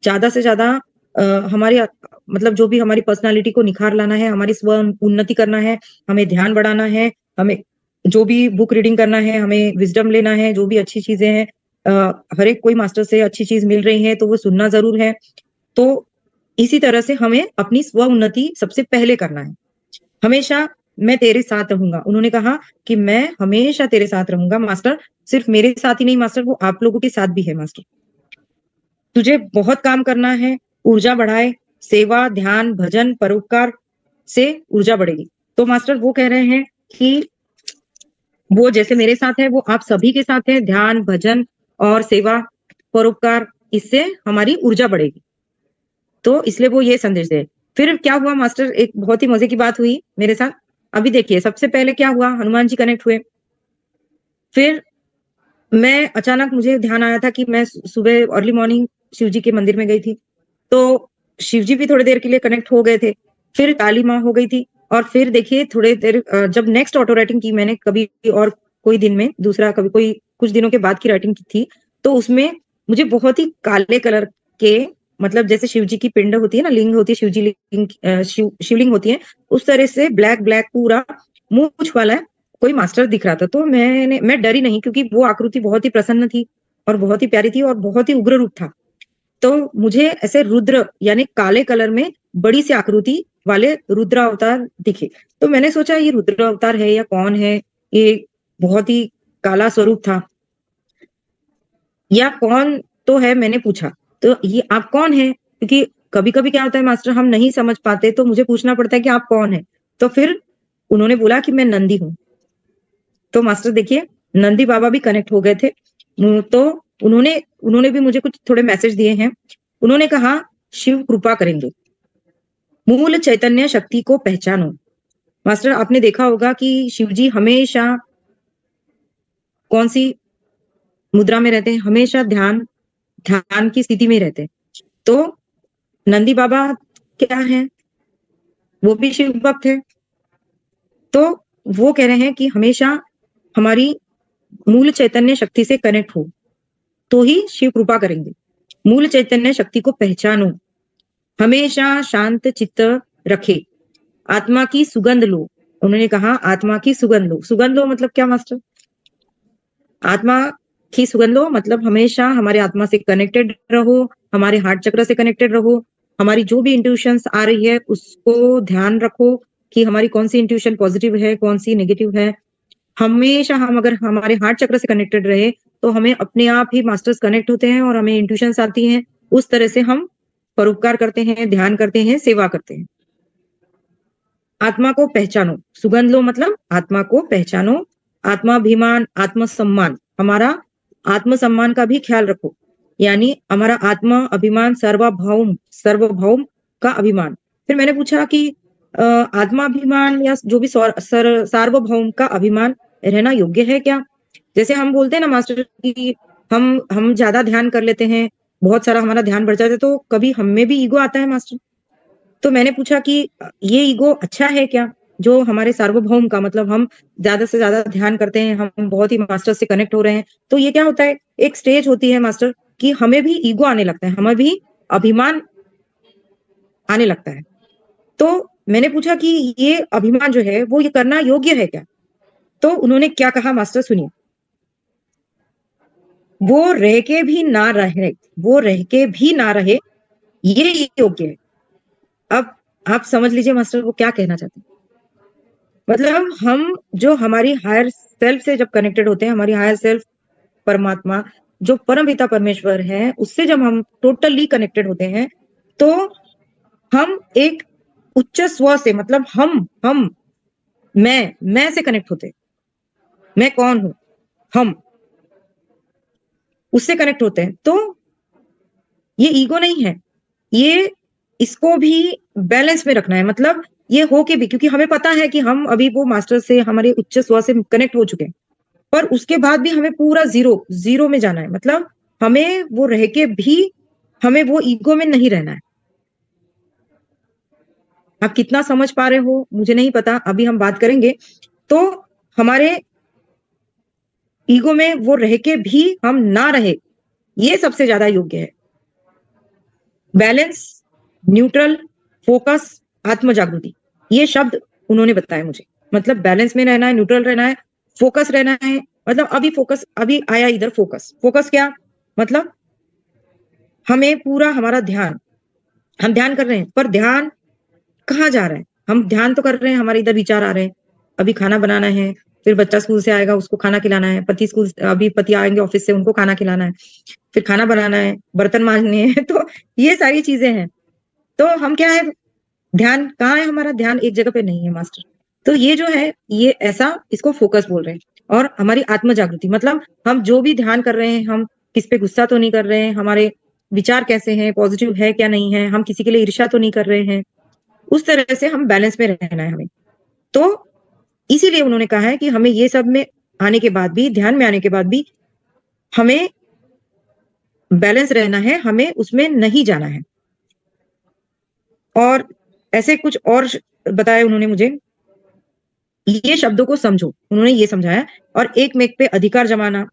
ज्यादा से ज्यादा हमारे मतलब जो भी हमारी पर्सनालिटी को निखार लाना है, हमारी स्व उन्नति करना है, हमें ध्यान बढ़ाना है, हमें जो भी बुक रीडिंग करना है, हमें विजडम लेना है, जो भी अच्छी चीजें हैं, हर एक कोई मास्टर से अच्छी चीज मिल रही है तो वो सुनना जरूर है। तो इसी तरह से हमें अपनी स्व उन्नति सबसे पहले करना है। हमेशा मैं तेरे साथ रहूंगा। उन्होंने कहा कि मैं हमेशा तेरे साथ रहूंगा मास्टर। सिर्फ मेरे साथ ही नहीं मास्टर, वो आप लोगों के साथ भी है मास्टर। तुझे बहुत काम करना है, ऊर्जा बढ़ाए, सेवा, ध्यान, भजन, परोपकार से ऊर्जा बढ़ेगी। तो मास्टर वो कह रहे हैं कि वो जैसे मेरे साथ है वो आप सभी के साथ है। ध्यान, भजन और सेवा, परोपकार, इससे हमारी ऊर्जा बढ़ेगी। तो इसलिए वो ये संदेश दे। फिर क्या हुआ मास्टर, एक बहुत ही मजे की बात हुई मेरे साथ। अभी देखिए, सबसे पहले क्या हुआ, हनुमान जी कनेक्ट हुए। फिर मैं अचानक मुझे ध्यान आया था कि मैं सुबह अर्ली मॉर्निंग शिव जी के मंदिर में गई थी। तो शिव जी भी थोड़ी देर के लिए कनेक्ट हो गए थे। फिर काली माँ हो गई थी। और फिर देखिए थोड़े देर जब नेक्स्ट ऑटो राइटिंग की मैंने कभी और कोई दिन में दूसरा, कभी कोई कुछ दिनों के बाद की राइटिंग की थी, तो उसमें मुझे बहुत ही काले कलर के, मतलब जैसे शिव जी की पिंड होती है ना, लिंग होती है, शिव जी लिंग, शिवलिंग होती है, उस तरह से ब्लैक ब्लैक पूरा मूंछ वाला कोई मास्टर दिख रहा था। तो मैं डरी नहीं, क्योंकि वो आकृति बहुत ही प्रसन्न थी और बहुत ही प्यारी थी और बहुत ही उग्र रूप था। तो मुझे ऐसे रुद्र यानी काले कलर में बड़ी सी आकृति वाले रुद्र अवतार दिखे। तो मैंने सोचा ये रुद्र अवतार है या कौन है, ये बहुत ही काला स्वरूप था, या कौन तो है, मैंने पूछा। तो ये आप कौन है, क्योंकि कभी कभी क्या होता है मास्टर, हम नहीं समझ पाते तो मुझे पूछना पड़ता है कि आप कौन है। तो फिर उन्होंने बोला कि मैं नंदी हूँ। तो मास्टर देखिए, नंदी बाबा भी कनेक्ट हो गए थे। तो उन्होंने उन्होंने भी मुझे कुछ थोड़े मैसेज दिए हैं। उन्होंने कहा शिव कृपा करेंगे, मूल चैतन्य शक्ति को पहचानो। मास्टर आपने देखा होगा कि शिव जी हमेशा कौन सी मुद्रा में रहते हैं, हमेशा ध्यान ध्यान की स्थिति में रहते हैं। तो नंदी बाबा क्या है, वो भी शिव भक्त है। तो वो कह रहे हैं कि हमेशा हमारी मूल चैतन्य शक्ति से कनेक्ट हो तो ही शिव कृपा करेंगे। मूल चैतन्य शक्ति को पहचानो, हमेशा शांत चित्त रखे, आत्मा की सुगंध लो। उन्होंने कहा आत्मा की सुगंध लो। सुगंध लो मतलब क्या मास्टर? आत्मा की सुगंध लो मतलब हमेशा हमारे आत्मा से कनेक्टेड रहो, हमारे हार्ट चक्र से कनेक्टेड रहो। हमारी जो भी इंट्यूशंस आ रही है उसको ध्यान रखो कि हमारी कौन सी इंट्यूशन पॉजिटिव है, कौन सी नेगेटिव है। हमेशा हम अगर हमारे हार्ट चक्र से कनेक्टेड रहे तो हमें अपने आप ही मास्टर्स कनेक्ट होते हैं और हमें इंट्यूशंस आती हैं। उस तरह से हम परोपकार करते हैं, ध्यान करते हैं, सेवा करते हैं। आत्मा को पहचानो, सुगंध लो मतलब आत्मा को पहचानो। आत्माभिमान, आत्मसम्मान, हमारा आत्मसम्मान का भी ख्याल रखो, यानी हमारा आत्मा अभिमान सर्वभौम, सर्वभौम का अभिमान। फिर मैंने पूछा कि आत्माभिमान या जो भी सार्वभौम का अभिमान रहना योग्य है क्या? जैसे हम बोलते हैं ना मास्टर कि हम ज्यादा ध्यान कर लेते हैं, बहुत सारा हमारा ध्यान बढ़ जाता है, तो कभी हम में भी ईगो आता है मास्टर। तो मैंने पूछा कि ये ईगो अच्छा है क्या? जो हमारे सार्वभौम का मतलब हम ज्यादा से ज्यादा ध्यान करते हैं, हम बहुत ही मास्टर से कनेक्ट हो रहे हैं, तो ये क्या होता है, एक स्टेज होती है मास्टर कि हमें भी ईगो आने लगता है, हमें भी अभिमान आने लगता है। तो मैंने पूछा कि ये अभिमान जो है वो ये करना योग्य है क्या? तो उन्होंने क्या कहा मास्टर सुनिए, वो रह के भी ना रहे, वो रह के भी ना रहे, ये योग्य है। अब आप समझ लीजिए मास्टर वो क्या कहना चाहते हैं। मतलब हम जो हमारी हायर सेल्फ से जब कनेक्टेड होते हैं, हमारी हायर सेल्फ परमात्मा जो परम पिता परमेश्वर है उससे जब हम टोटली कनेक्टेड होते हैं, तो हम एक उच्च स्व से मतलब हम मैं से कनेक्ट होते हैं। मैं कौन हूं? हम उससे कनेक्ट होते हैं। तो ये ईगो नहीं है, ये इसको भी बैलेंस में रखना है। मतलब ये हो के भी, क्योंकि हमें पता है कि हम अभी वो मास्टर से हमारे उच्च स्व से कनेक्ट हो चुके हैं, पर उसके बाद भी हमें पूरा जीरो जीरो में जाना है। मतलब हमें वो रह के भी हमें वो ईगो में नहीं रहना है। आप कितना समझ पा रहे हो मुझे नहीं पता, अभी हम बात करेंगे। तो हमारे ईगो में वो रह के भी हम ना रहे, ये सबसे ज्यादा योग्य है। बैलेंस, न्यूट्रल, फोकस, आत्म जागृति, ये शब्द उन्होंने बताया मुझे। मतलब बैलेंस में रहना है, न्यूट्रल रहना है, फोकस रहना है। मतलब अभी फोकस अभी आया इधर, फोकस फोकस क्या मतलब? हमें पूरा हमारा ध्यान, हम ध्यान कर रहे हैं पर ध्यान कहाँ जा रहा है? हम ध्यान तो कर रहे हैं, हमारे इधर विचार आ रहे हैं, अभी खाना बनाना है, फिर बच्चा स्कूल से आएगा उसको खाना खिलाना है, अभी पति आएंगे ऑफिस से उनको खाना खिलाना है, फिर खाना बनाना है, बर्तन मांजने हैं तो ये सारी चीजें हैं। तो हम क्या है, ध्यान कहाँ है? हमारा ध्यान एक जगह पे नहीं है मास्टर। तो ये जो है ये ऐसा, इसको फोकस बोल रहे हैं। और हमारी आत्म जागृति मतलब हम जो भी ध्यान कर रहे हैं, हम किस पे गुस्सा तो नहीं कर रहे हैं, हमारे विचार कैसे हैं, पॉजिटिव है क्या नहीं है, हम किसी के लिए ईर्ष्या तो नहीं कर रहे हैं। उस तरह से हम बैलेंस में रहना है हमें। तो इसीलिए उन्होंने कहा है कि हमें ये सब में आने के बाद भी, ध्यान में आने के बाद भी हमें बैलेंस रहना है, हमें उसमें नहीं जाना है। और ऐसे कुछ और बताया उन्होंने मुझे, ये शब्दों को समझो, उन्होंने ये समझाया। और एक मेक पे अधिकार जमाना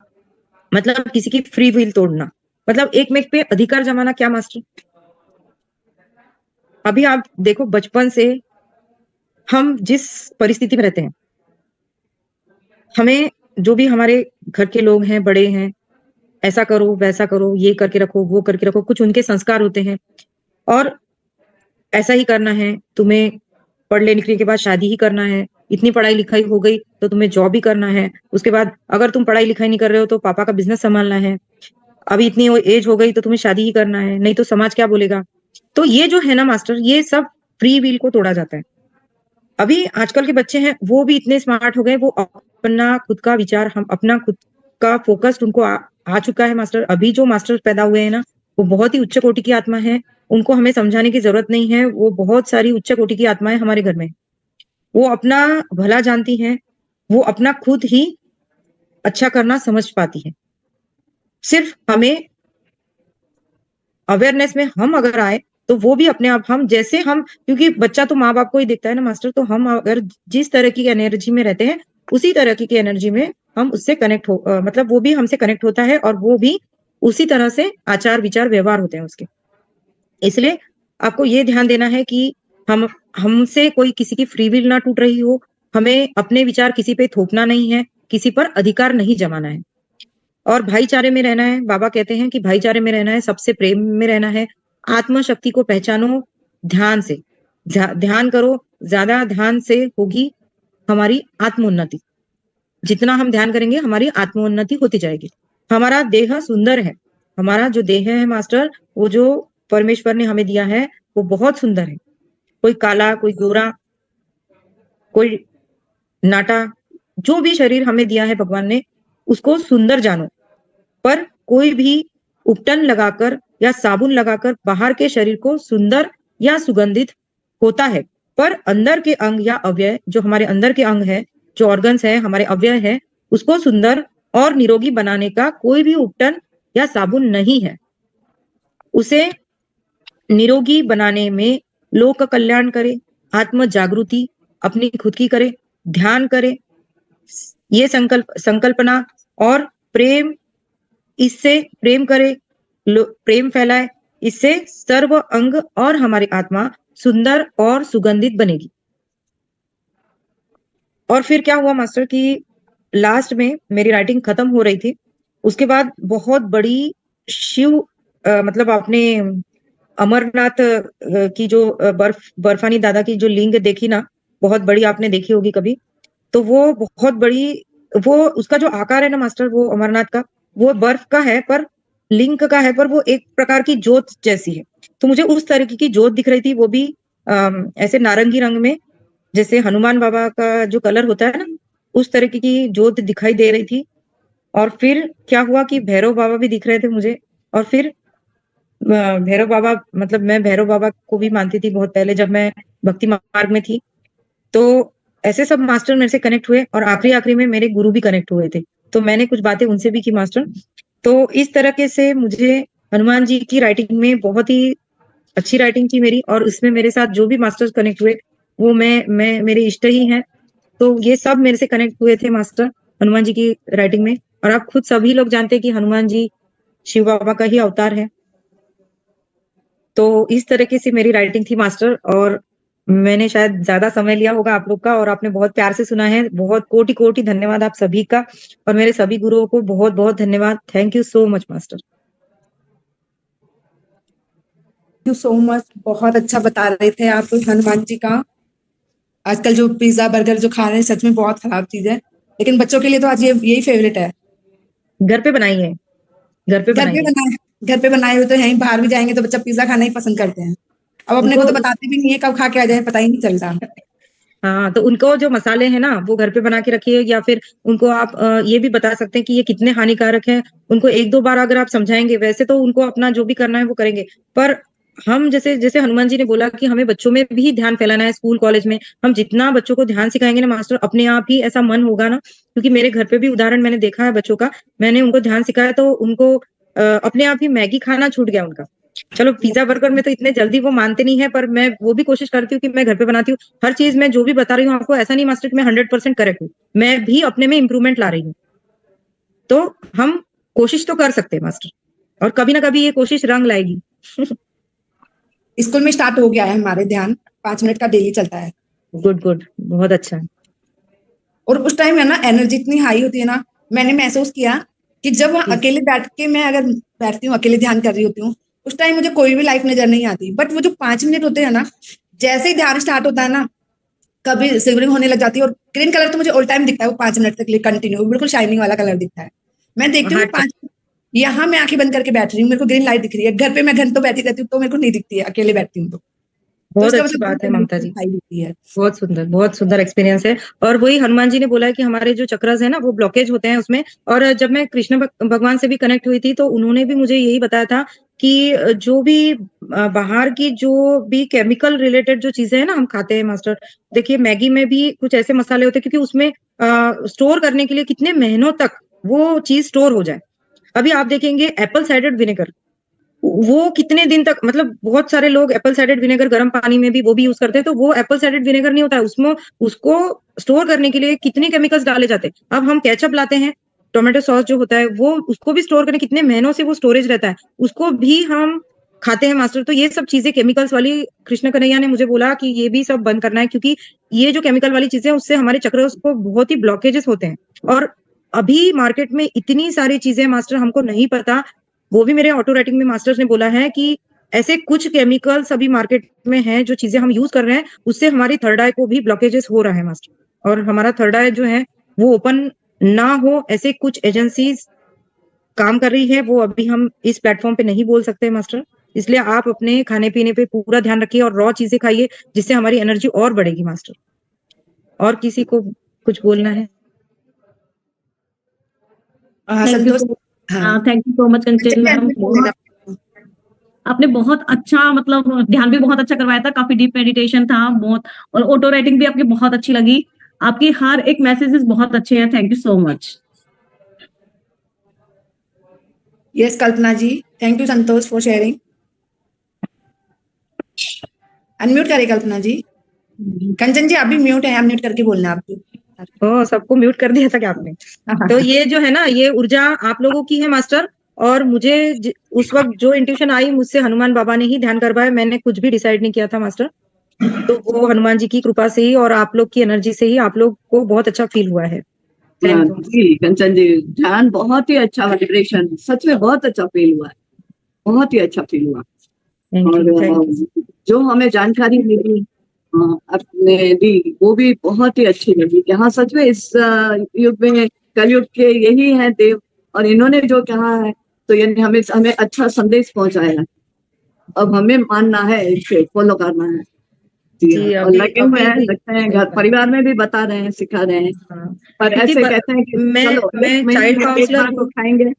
मतलब किसी की फ्री विल तोड़ना। मतलब एक मेक पे अधिकार जमाना क्या मास्टर? अभी आप देखो बचपन से हम जिस परिस्थिति में रहते हैं, हमें जो भी हमारे घर के लोग हैं, बड़े हैं, ऐसा करो वैसा करो, ये करके रखो वो करके रखो, कुछ उनके संस्कार होते हैं। और ऐसा ही करना है तुम्हें, पढ़ लेने के बाद शादी ही करना है, इतनी पढ़ाई लिखाई हो गई तो तुम्हें जॉब भी करना है, उसके बाद अगर तुम पढ़ाई लिखाई नहीं कर रहे हो तो पापा का बिजनेस संभालना है, अभी इतनी एज हो गई तो तुम्हें शादी ही करना है, नहीं तो समाज क्या बोलेगा। तो ये जो है ना मास्टर, ये सब फ्री विल को तोड़ा जाता है। अभी आजकल के बच्चे हैं वो भी इतने स्मार्ट हो गए, वो अपना खुद का विचार, हम अपना खुद का फोकस्ड उनको आ चुका है मास्टर। अभी जो मास्टर पैदा हुए हैं ना, वो बहुत ही उच्च कोटि की आत्मा है, उनको हमें समझाने की जरूरत नहीं है। वो बहुत सारी उच्च कोटि की आत्माएं हमारे घर में, वो अपना भला जानती हैं, वो अपना खुद ही अच्छा करना समझ पाती है। सिर्फ हमें अवेयरनेस में हम अगर आए तो वो भी अपने आप हम जैसे हम, क्योंकि बच्चा तो माँ बाप को ही देखता है ना मास्टर, तो हम अगर जिस तरह की एनर्जी में रहते हैं उसी तरह की एनर्जी में हम उससे कनेक्ट हो, मतलब वो भी हमसे कनेक्ट होता है और वो भी उसी तरह से आचार विचार व्यवहार होते हैं उसके। इसलिए आपको ये ध्यान देना है कि हम हमसे कोई किसी की फ्री विल ना टूट रही हो, हमें अपने विचार किसी पे थोपना नहीं है, किसी पर अधिकार नहीं जमाना है और भाईचारे में रहना है। बाबा कहते हैं कि भाईचारे में रहना है, सबसे प्रेम में रहना है, आत्मशक्ति को पहचानो ध्यान से, ध्यान करो, ज्यादा ध्यान से होगी हमारी आत्मोन्नति। जितना हम ध्यान करेंगे हमारी आत्मोन्नति होती जाएगी। हमारा देह सुंदर है, हमारा जो देह है मास्टर, वो जो परमेश्वर ने हमें दिया है वो बहुत सुंदर है। कोई काला, कोई गोरा, कोई नाटा, जो भी शरीर हमें दिया है भगवान ने, उसको सुंदर जानो। पर कोई भी उपटन लगाकर या साबुन लगाकर बाहर के शरीर को सुंदर या सुगंधित होता है, पर अंदर के अंग या अवयव, जो हमारे अंदर के अंग है, जो ऑर्गन्स है, हमारे अवयव है, उसको सुंदर और निरोगी बनाने का कोई भी उपटन या साबुन नहीं है। उसे निरोगी बनाने में लोक कल्याण करे, आत्म जागृति अपनी खुद की करे, ध्यान करे, ये संकल्पना और प्रेम, इससे प्रेम करे, प्रेम फैलाए, इससे सर्व अंग और हमारी आत्मा सुंदर और सुगंधित बनेगी। और फिर क्या हुआ मास्टर कि लास्ट में मेरी राइटिंग खत्म हो रही थी, उसके बाद बहुत बड़ी शिव मतलब आपने अमरनाथ की जो बर्फानी दादा की जो लिंग देखी ना, बहुत बड़ी आपने देखी होगी कभी, तो वो बहुत बड़ी, वो उसका जो आकार है ना मास्टर, वो अमरनाथ का, वो बर्फ का है पर लिंक का है, पर वो एक प्रकार की जोत जैसी है। तो मुझे उस तरीके की जोत दिख रही थी, वो भी ऐसे नारंगी रंग में, जैसे हनुमान बाबा का जो कलर होता है ना, उस तरीके की जोत दिखाई दे रही थी। और फिर क्या हुआ कि भैरव बाबा भी दिख रहे थे मुझे। और फिर भैरव बाबा, मतलब मैं भैरव बाबा को भी मानती थी बहुत पहले जब मैं भक्ति मार्ग में थी। तो ऐसे सब मास्टर मेरे से कनेक्ट हुए और आखिरी आखिरी में मेरे गुरु भी कनेक्ट हुए थे, तो मैंने कुछ बातें उनसे भी की मास्टर। तो इस तरीके से मुझे हनुमान जी की राइटिंग में बहुत ही अच्छी राइटिंग थी मेरी, और उसमें मेरे साथ जो भी मास्टर्स कनेक्ट हुए वो मैं मेरे इष्ट ही हैं। तो ये सब मेरे से कनेक्ट हुए थे मास्टर हनुमान जी की राइटिंग में। और आप खुद सभी लोग जानते हैं कि हनुमान जी शिव बाबा का ही अवतार है। तो इस तरीके से मेरी राइटिंग थी मास्टर, और मैंने शायद ज्यादा समय लिया होगा आप लोग का, और आपने बहुत प्यार से सुना है। बहुत कोटि कोटि धन्यवाद आप सभी का, और मेरे सभी गुरुओं को बहुत बहुत धन्यवाद। Thank you so much master. Thank you so much, बहुत अच्छा बता रहे थे आप हनुमान जी का। आजकल जो पिज्जा बर्गर जो खा रहे हैं सच में बहुत खराब चीज है, लेकिन बच्चों के लिए तो आज ये यही फेवरेट है। घर पे बनाई है, घर पे बनाई है। घर पे बनाए हुए तो है ही, बाहर भी जाएंगे तो बच्चा पिज्जा खाना ही पसंद करते हैं। अब अपने को उनको तो बताते भी नहीं है कब खा के आ जाए, पता ही नहीं चलता। हाँ, तो उनको जो मसाले हैं ना वो घर पे बना के रखिए, या फिर उनको आप ये भी बता सकते हैं कि ये कितने हानिकारक हैं। उनको एक दो बार अगर आप समझाएंगे, वैसे तो उनको अपना जो भी करना है वो करेंगे, पर हम जैसे जैसे हनुमान जी ने बोला कि हमें बच्चों में भी ध्यान फैलाना है, स्कूल कॉलेज में हम जितना बच्चों को ध्यान सिखाएंगे ना मास्टर, अपने आप ही ऐसा मन होगा ना। क्योंकि मेरे घर पे भी उदाहरण मैंने देखा है बच्चों का, मैंने उनको ध्यान सिखाया तो उनको अपने आप ही मैगी खाना छूट गया उनका। चलो पिज्जा बर्गर में तो इतने जल्दी वो मानते नहीं है, पर मैं वो भी कोशिश करती हूँ कि मैं घर पे बनाती हूँ हर चीज। मैं जो भी बता रही हूँ आपको, ऐसा नहीं मास्टर कि मैं 100% करेक्ट हूँ, मैं भी अपने में इंप्रूवमेंट ला रही हूँ। तो हम कोशिश तो कर सकते हैं मास्टर, और कभी ना कभी ये कोशिश रंग लाएगी। स्कूल में स्टार्ट हो गया है हमारे ध्यान, 5 मिनट का डेली चलता है। गुड गुड, बहुत अच्छा। और उस टाइम है ना एनर्जी इतनी हाई होती है ना, मैंने महसूस किया कि जब वहाँ अकेले बैठ के मैं अगर बैठती हूँ अकेले ध्यान कर रही होती हूँ, उस टाइम मुझे कोई भी लाइफ नजर नहीं आती। बट वो जो 5 मिनट होते हैं ना, जैसे ही ध्यान स्टार्ट होता है ना, कभी सिल्वरिंग होने लग जाती है। और ग्रीन कलर तो मुझे ऑल टाइम दिखता है, वो 5 मिनट तक कंटिन्यू बिल्कुल शाइनिंग वाला कलर दिखता है। मैं देखती हूँ हाँ, कि 5, यहाँ मैं आंखें बंद करके बैठ रही हूँ, मेरे को ग्रीन लाइट दिख रही है। घर पे मैं घंटों तो बैठी रहती हूँ तो मेरे को नहीं दिखती है, अकेले बैठती हूँ तो बहुत इसका अच्छी मतलब बात है बहुत ममता जी। दिखाई देती है। बहुत सुंदर एक्सपीरियंस है। और वही हनुमान जी ने बोला है कि हमारे जो चक्रस है ना वो ब्लॉकेज होते हैं उसमें। और जब मैं कृष्ण भगवान से भी कनेक्ट हुई थी तो उन्होंने भी मुझे यही बताया था कि जो भी बाहर की जो भी केमिकल रिलेटेड जो चीजें हैं ना हम खाते हैं मास्टर, देखिए मैगी में भी कुछ ऐसे मसाले होते हैं, क्योंकि उसमें स्टोर करने के लिए कितने महीनों तक वो चीज स्टोर हो जाए। अभी आप देखेंगे एप्पल साइडर विनेगर, वो कितने दिन तक, मतलब बहुत सारे लोग एप्पल साइडर विनेगर गर्म पानी में भी वो भी यूज करते हैं, तो वो एप्पल साइडर विनेगर नहीं होता है, उसमें उसको स्टोर करने के लिए कितने केमिकल्स डाले जाते हैं। अब हम केचप लाते हैं, टोमेटो सॉस जो होता है वो, उसको भी स्टोर करने कितने महीनों से वो स्टोरेज रहता है, उसको भी हम खाते हैं मास्टर। तो ये सब चीजें केमिकल्स वाली, कृष्ण कन्हैया ने मुझे बोला कि ये भी सब बंद करना है, क्योंकि ये जो केमिकल वाली चीजें उससे हमारे चक्र को बहुत ही ब्लॉकेजेस होते हैं। और अभी मार्केट में इतनी सारी चीजें मास्टर हमको नहीं पता, वो भी मेरे ऑटो राइटिंग में मास्टर्स ने बोला है कि ऐसे कुछ केमिकल्स अभी मार्केट में हैं, जो चीजें हम यूज कर रहे हैं उससे हमारी थर्ड आई को भी ब्लॉकेजेस हो रहा है मास्टर, और हमारा थर्ड आई जो है वो ओपन ना हो, ऐसे कुछ एजेंसीज काम कर रही है, वो अभी हम इस प्लेटफॉर्म पे नहीं बोल सकते मास्टर। इसलिए आप अपने खाने पीने पे पूरा ध्यान रखिए और रॉ चीजें खाइए, जिससे हमारी एनर्जी और बढ़ेगी मास्टर। और किसी को कुछ बोलना है? थैंक यू संतोष। हाँ, thank you so much Kanchan ma'am. आपने बहुत अच्छा, मतलब ध्यान भी बहुत अच्छा करवाया था, काफी डीप मेडिटेशन था बहुत, और ऑटो राइटिंग भी आपकी बहुत अच्छी लगी। आपकी हर एक मैसेजेस बहुत अच्छे हैं, thank you so much. Yes Kalpana ji, thank you Santosh for sharing. Unmute करें कल्पना जी। कंचन जी आप भी म्यूट है, अनम्यूट करके बोलना आपको। ओ, सबको म्यूट कर दिया था क्या आपने? तो ये जो है ना, ये ऊर्जा आप लोगों की है मास्टर, और मुझे उस वक्त जो इंट्यूशन आई मुझसे हनुमान बाबा ने ही ध्यान करवाया, मैंने कुछ भी डिसाइड नहीं किया था मास्टर। तो वो हनुमान जी की कृपा से ही और आप लोग की एनर्जी से ही आप लोग को बहुत अच्छा फील हुआ है। जी कंचन जी, ध्यान बहुत ही अच्छा, वाइब्रेशन सच में बहुत अच्छा फील हुआ है, बहुत ही अच्छा फील हुआ। और जो हमें जानकारी मिली आपने दी वो भी बहुत ही अच्छी लगी कि हाँ सच में इस युग में, कलयुग के यही है देव, और इन्होंने जो कहा है तो यानी हमें अच्छा संदेश पहुंचाया है। अब हमें मानना है, इसे फॉलो करना है। जी, और लगे हुए हैं, लगते हैं घर परिवार में भी बता रहे हैं, सिखा रहे हैं। पर ऐसे कहते हैं कि चलो मैं चाइल्ड काउंसलर तो खाएंगे।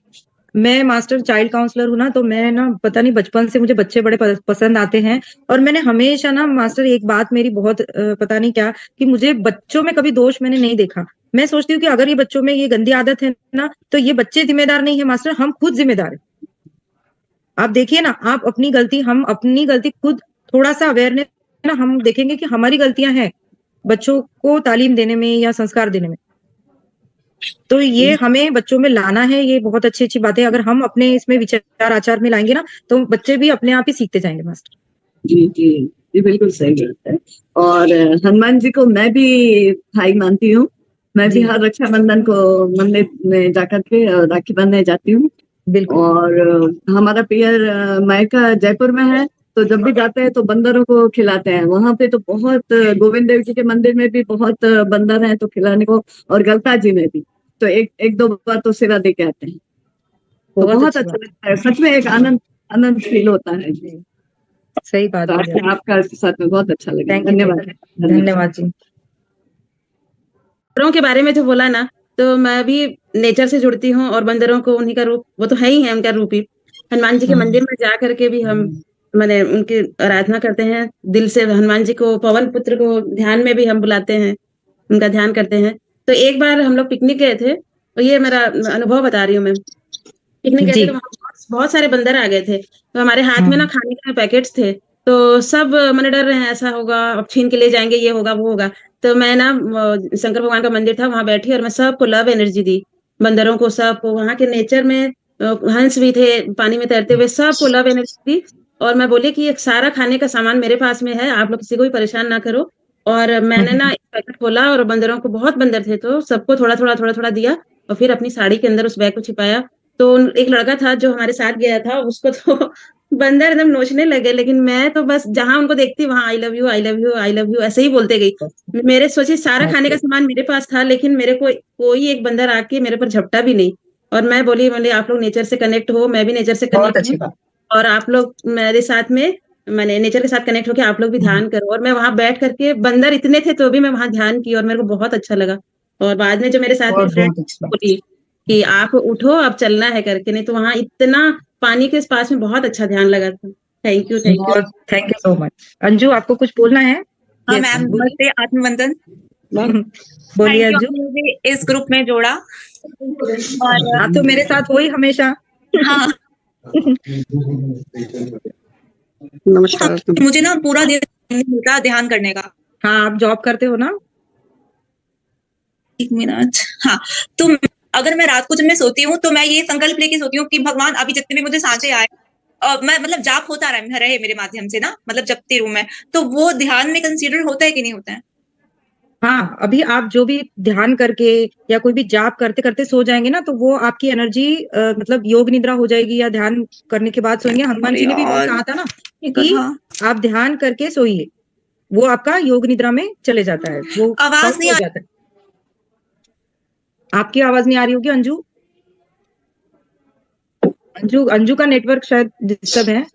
मैं मास्टर चाइल्ड काउंसलर हूँ ना, तो मैं ना पता नहीं बचपन से मुझे बच्चे बड़े पसंद आते हैं, और मैंने हमेशा ना मास्टर, एक बात मेरी बहुत पता नहीं क्या, कि मुझे बच्चों में कभी दोष मैंने नहीं देखा। मैं सोचती हूँ कि अगर ये बच्चों में ये गंदी आदत है ना, तो ये बच्चे जिम्मेदार नहीं है मास्टर, हम खुद जिम्मेदार है। आप देखिए ना, आप अपनी गलती, हम अपनी गलती खुद थोड़ा सा अवेयरनेस ना, हम देखेंगे कि हमारी गलतियां हैं बच्चों को तालीम देने में या संस्कार देने में, तो ये हमें बच्चों में लाना है। ये बहुत अच्छी अच्छी बातें अगर हम अपने इसमें विचार आचार में लाएंगे ना, तो बच्चे भी अपने आप ही सीखते जाएंगे मास्टर। जी जी जी, बिल्कुल सही बात है। और हनुमान जी को मैं भी भाई मानती हूँ। मैं भी हर रक्षाबंधन को मंदिर में जाकर के राखी बांधने जाती हूँ। और हमारा पियर मायका जयपुर में है, तो जब भी जाते हैं तो बंदरों को खिलाते हैं। वहां पे तो बहुत, गोविंद देव जी के मंदिर में भी बहुत बंदर हैं तो खिलाने को, और गलता जी में भी तो एक दो बार तो सेवा दे के आते हैं। तो बहुत अच्छा लगता है, सच में एक आनंद फील होता है। सही बात है, आपका साथ में बहुत अच्छा लगा। धन्यवाद। धन्यवाद जी। बंदरों के बारे में जो बोला ना, तो मैं भी नेचर से जुड़ती हूँ, और बंदरों को उन्हीं का रूप, वो तो है ही है उनका रूप ही। हनुमान जी के मंदिर में जा करके भी हम मैंने उनकी आराधना करते हैं दिल से। हनुमान जी को, पवन पुत्र को ध्यान में भी हम बुलाते हैं, उनका ध्यान करते हैं। तो एक बार हम लोग पिकनिक गए थे, तो ये मेरा अनुभव बता रही हूँ मैं। पिकनिक गए थे तो वहाँ बहुत सारे बंदर आ गए थे, तो हमारे हाथ में ना खाने के पैकेट्स थे, तो सब मैंने डर रहे हैं ऐसा होगा, अब छीन के ले जाएंगे, ये होगा वो होगा। तो मैं ना शंकर भगवान का मंदिर था, वहां बैठी और मैं सबको लव एनर्जी दी, बंदरों को, सबको। वहां के नेचर में हंस भी थे पानी में तैरते हुए, सबको लव एनर्जी दी। और मैं बोली कि ये सारा खाने का सामान मेरे पास में है, आप लोग किसी को भी परेशान ना करो। और मैंने ना एक पैकेट खोला और बंदरों को, बहुत बंदर थे, तो सबको थोड़ा थोड़ा थोड़ा थोड़ा दिया, और फिर अपनी साड़ी के अंदर उस बैग को छिपाया। तो एक लड़का था जो हमारे साथ गया था, उसको तो बंदर एकदम नोचने लगे, लेकिन मैं तो बस जहां उनको देखती वहां I love you, I love you, I love you ऐसे ही बोलते गई। मेरे सोचिए सारा खाने का सामान मेरे पास था, लेकिन मेरे को कोई एक बंदर आके मेरे पर झपटा भी नहीं। और मैं बोली आप लोग नेचर से कनेक्ट हो, मैं भी नेचर से कनेक्ट हूँ, और आप लोग मेरे साथ में, मैंने नेचर के साथ कनेक्ट होकर आप लोग भी ध्यान करो। और मैं वहां बैठ करके, बंदर इतने थे तो भी मैं वहां ध्यान की, और मेरे को बहुत अच्छा लगा। और बाद में जो मेरे साथ में फ्रेंड बोली कि आप उठो, अब चलना है करके, नहीं तो वहां इतना पानी के पास में बहुत अच्छा ध्यान लगा था। Thank you, thank you, thank you so much. Anju, आपको कुछ बोलना है? हाँ मैम, नमस्ते, आत्मवंदन। बोलिए अंजू। मुझे इस ग्रुप में जोड़ा, और आप तो मेरे साथ हो ही हमेशा। हाँ, नमस्कार। मुझे ना पूरा दिन नहीं मिलता ध्यान करने का। हाँ, आप जॉब करते हो ना? 1 मिनट। हाँ, तो अगर मैं रात को जब मैं सोती हूँ तो मैं ये संकल्प लेके सोती हूँ कि भगवान अभी जितने भी मुझे सांसें आए, मैं मतलब जाप होता रहे मेरे माध्यम से ना, मतलब जपती रहूं मैं, तो वो ध्यान में कंसीडर होता है कि नहीं होता है? हाँ, अभी आप जो भी ध्यान करके या कोई भी जाप करते-करते सो जाएँगे ना, तो वो आपकी एनर्जी मतलब योग निद्रा हो जाएगी या ध्यान करने के बाद सोएंगे। हनुमान अरे जी ने भी वही यार, कहा था ना ये कि कथा आप ध्यान करके सोइए, वो आपका योग निद्रा में चले जाता है, वो आवाज काउंट नहीं हो आ जाता है। आपकी आवाज़ नहीं आ रही होगी अंजू? अंजू का नेटवर्क शायद डिस्टर्ब है।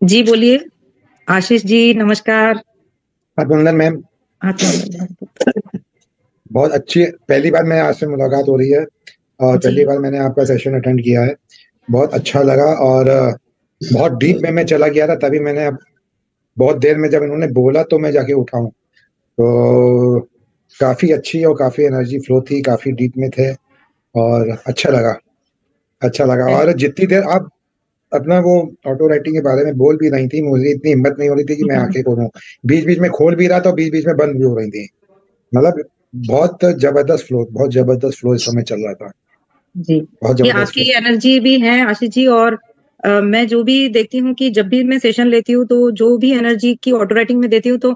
जी, बोलिए। आशीष जी, नमस्कार। अभिनंदन मैम, बहुत अच्छी पहली बार मैं आज से मुलाकात हो रही है और जी। पहली बार मैंने आपका सेशन अटेंड किया है। बहुत अच्छा लगा और बहुत डीप में मैं चला गया था, तभी मैंने अब बहुत देर में जब इन्होंने बोला तो मैं जाके उठा हूँ। तो काफ़ी अच्छी और काफ़ी एनर्जी फ्लो थी, काफ़ी डीप में थे और अच्छा लगा और जितनी देर आप अपना वो ऑटो राइटिंग के बारे में बोल भी रही थी, मुझे इतनी हिम्मत नहीं हो रही थी कि मैं आँखें खोलूँ। बीच-बीच में खोल भी रहा था और बीच-बीच में बंद भी हो रही थी। मतलब बहुत ज़बरदस्त फ्लो इस समय चल रहा था। जी, बहुत ये ज़बरदस्त आपकी फ्लो। एनर्जी भी है आशीष जी और मैं जो भी देखती हूँ कि जब भी मैं सेशन लेती हूँ, तो जो भी एनर्जी की ऑटो राइटिंग में देती हूँ, तो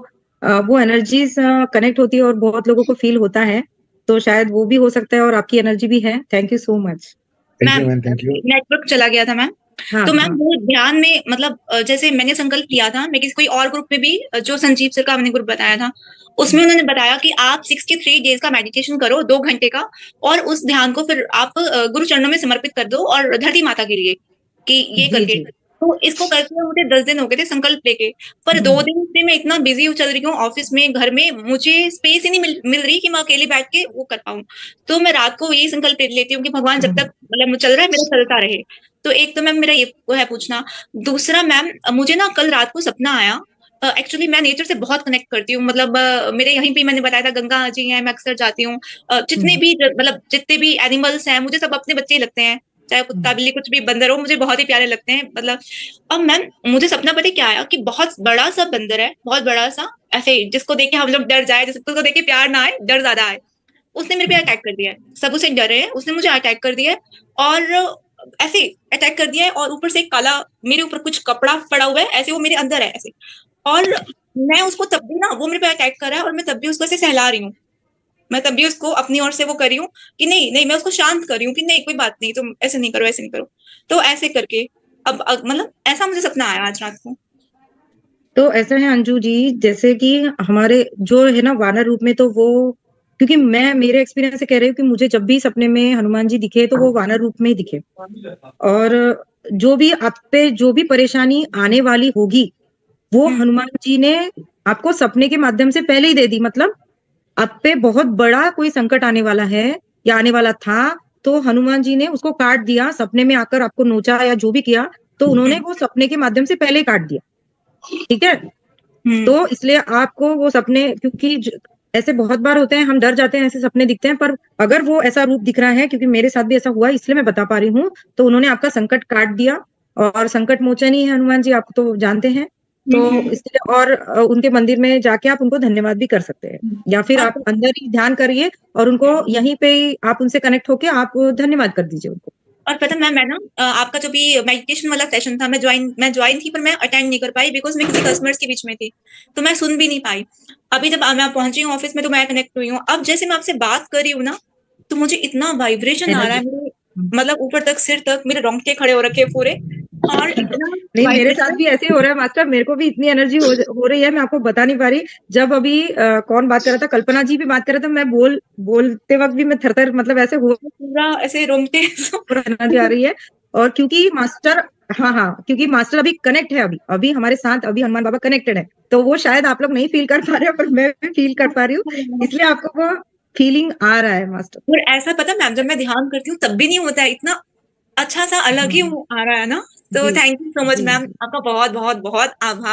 वो एनर्जीज़ कनेक्ट होती है और बहुत लोगों को फ़ील होता है। तो शायद वो भी हो सकता है और आपकी एनर्जी भी है। Thank you so much. Thank you ma'am, ma'am, thank you. Network चला गया था मैम। हाँ, तो मैम हाँ। वो ध्यान में मतलब जैसे मैंने संकल्प लिया था, मैं किसी कोई और ग्रुप में भी जो संजीव सर का मैंने ग्रुप बताया था, उसमें उन्होंने बताया कि आप 63 डेज का मेडिटेशन करो 2 घंटे का, और उस ध्यान को फिर आप गुरु चरणों में समर्पित कर दो और धरती माता के लिए कि ये जी, करके। जी। तो इसको करके मुझे 10 दिन हो गए थे संकल्प लेके, पर 2 दिन से मैं इतना बिजी चल रही हूँ ऑफिस में, घर में, मुझे स्पेस ही नहीं मिल रही कि मैं अकेले बैठ के वो कर पाऊँ। तो मैं रात को यही संकल्प ले लेती हूँ कि भगवान जब तक मतलब चल रहा है मेरा चलता रहे। तो एक तो मैम मेरा ये वो है पूछना। दूसरा मैम, मुझे ना कल रात को सपना आया। एक्चुअली मैं नेचर से बहुत कनेक्ट करती हूँ, मतलब मेरे यहीं पे मैंने बताया था गंगा जी हैं, मैं अक्सर जाती हूँ। जितने भी मतलब जितने भी एनिमल्स हैं मुझे सब अपने बच्चे ही लगते हैं, चाहे कुत्ता बिल्ली कुछ भी बंदर हो, मुझे बहुत ही प्यारे लगते हैं मतलब। अब मैम मुझे सपना पता है क्या आया कि बहुत बड़ा सा बंदर है, बहुत बड़ा सा, ऐसे जिसको देख के हम लोग डर जाए, जिसको देख के प्यार ना आए डर ज्यादा आए, उसने मेरे पे अटैक कर दिया है। सब उसे डरे हैं, उसने मुझे अटैक कर दिया है और ऐसे अटैक कर दिया है, और ऊपर से एक काला मेरे ऊपर कुछ कपड़ा पड़ा हुआ है, ऐसे वो मेरे अंदर है ऐसे। और मैं उसको तब भी ना, वो मेरे पे अटैक कर रहा है और मैं तब भी उसको ऐसे सहला रही हूँ, मैं तब भी उसको अपनी ओर से वो कर रही हूँ कि नहीं नहीं, मैं उसको शांत कर रही हूँ कि नहीं कोई बात नहीं, तुम ऐसे नहीं करो, ऐसे नहीं करो। तो ऐसे करके अब मतलब ऐसा मुझे सपना आया आज रात को। तो ऐसा है अंजू जी, जैसे कि हमारे जो है ना वानर रूप में, तो वो क्योंकि मैं मेरे एक्सपीरियंस से कह रही हूँ कि मुझे जब भी सपने में हनुमान जी दिखे तो वो वानर रूप में ही दिखे। और जो भी आप पे जो भी परेशानी आने वाली होगी, वो हनुमान जी ने आपको सपने के माध्यम से पहले ही दे दी। मतलब आप पे बहुत बड़ा कोई संकट आने वाला है या आने वाला था, तो हनुमान जी ने उसको काट दिया, सपने में आकर आपको नोचा या जो भी किया, तो उन्होंने वो सपने के माध्यम से पहले ही काट दिया। ठीक है? तो इसलिए आपको वो सपने, क्योंकि ऐसे बहुत बार होते हैं, हम डर जाते हैं, ऐसे सपने दिखते हैं, पर अगर वो ऐसा रूप दिख रहा है, क्योंकि मेरे साथ भी ऐसा हुआ, इसलिए मैं बता पा रही हूँ, तो उन्होंने आपका संकट काट दिया और संकट मोचन ही है हनुमान जी, आप तो जानते हैं। तो इसलिए और उनके मंदिर में जाके आप उनको धन्यवाद भी कर सकते हैं, या फिर आप अंदर ही ध्यान करिए और उनको यहीं पे ही आप उनसे कनेक्ट होके आप धन्यवाद कर दीजिए उनको। और पता मैं ना आपका जो भी मेडिटेशन वाला सेशन था, मैं ज्वाइन थी, पर मैं अटेंड नहीं कर पाई बिकॉज मैं किसी कस्टमर्स के बीच में थी, तो मैं सुन भी नहीं पाई। अभी जब मैं पहुंची हूँ ऑफिस में तो मैं कनेक्ट हुई हूँ। अब जैसे मैं आपसे बात कर रही हूँ ना, तो मुझे इतना वाइब्रेशन आ रहा है मेरे, मतलब ऊपर तक सिर तक मेरे रोंगटे खड़े हो रखे पूरे, और इतना नहीं, मेरे साथ भी ऐसे ही हो रहा है मास्टर, मेरे को भी इतनी एनर्जी हो रही है, मैं आपको बता नहीं पा रही। जब अभी कौन बात कर रहा था, कल्पना जी भी बात कर रहा था, मैं बोलते वक्त भी मैं थर-थर, मतलब ऐसे हो पूरा ऐसे रोंगटे एनर्जी आ रही है। और क्योंकि मास्टर, हाँ, क्योंकि मास्टर अभी कनेक्ट है, अभी हमारे साथ, अभी हनुमान बाबा कनेक्टेड है, तो वो शायद आप लोग नहीं फील कर पा रहे हो, पर मैं भी फील कर पा रही हूँ, इसलिए आपको वो फीलिंग आ रहा है मास्टर। और ऐसा पता मैम, जब मैं ध्यान करती हूँ तब भी नहीं होता है, इतना अच्छा सा अलग ही वो आ रहा है ना। तो thank you so much ma'am, आपका बहुत बहुत बहुत आभार।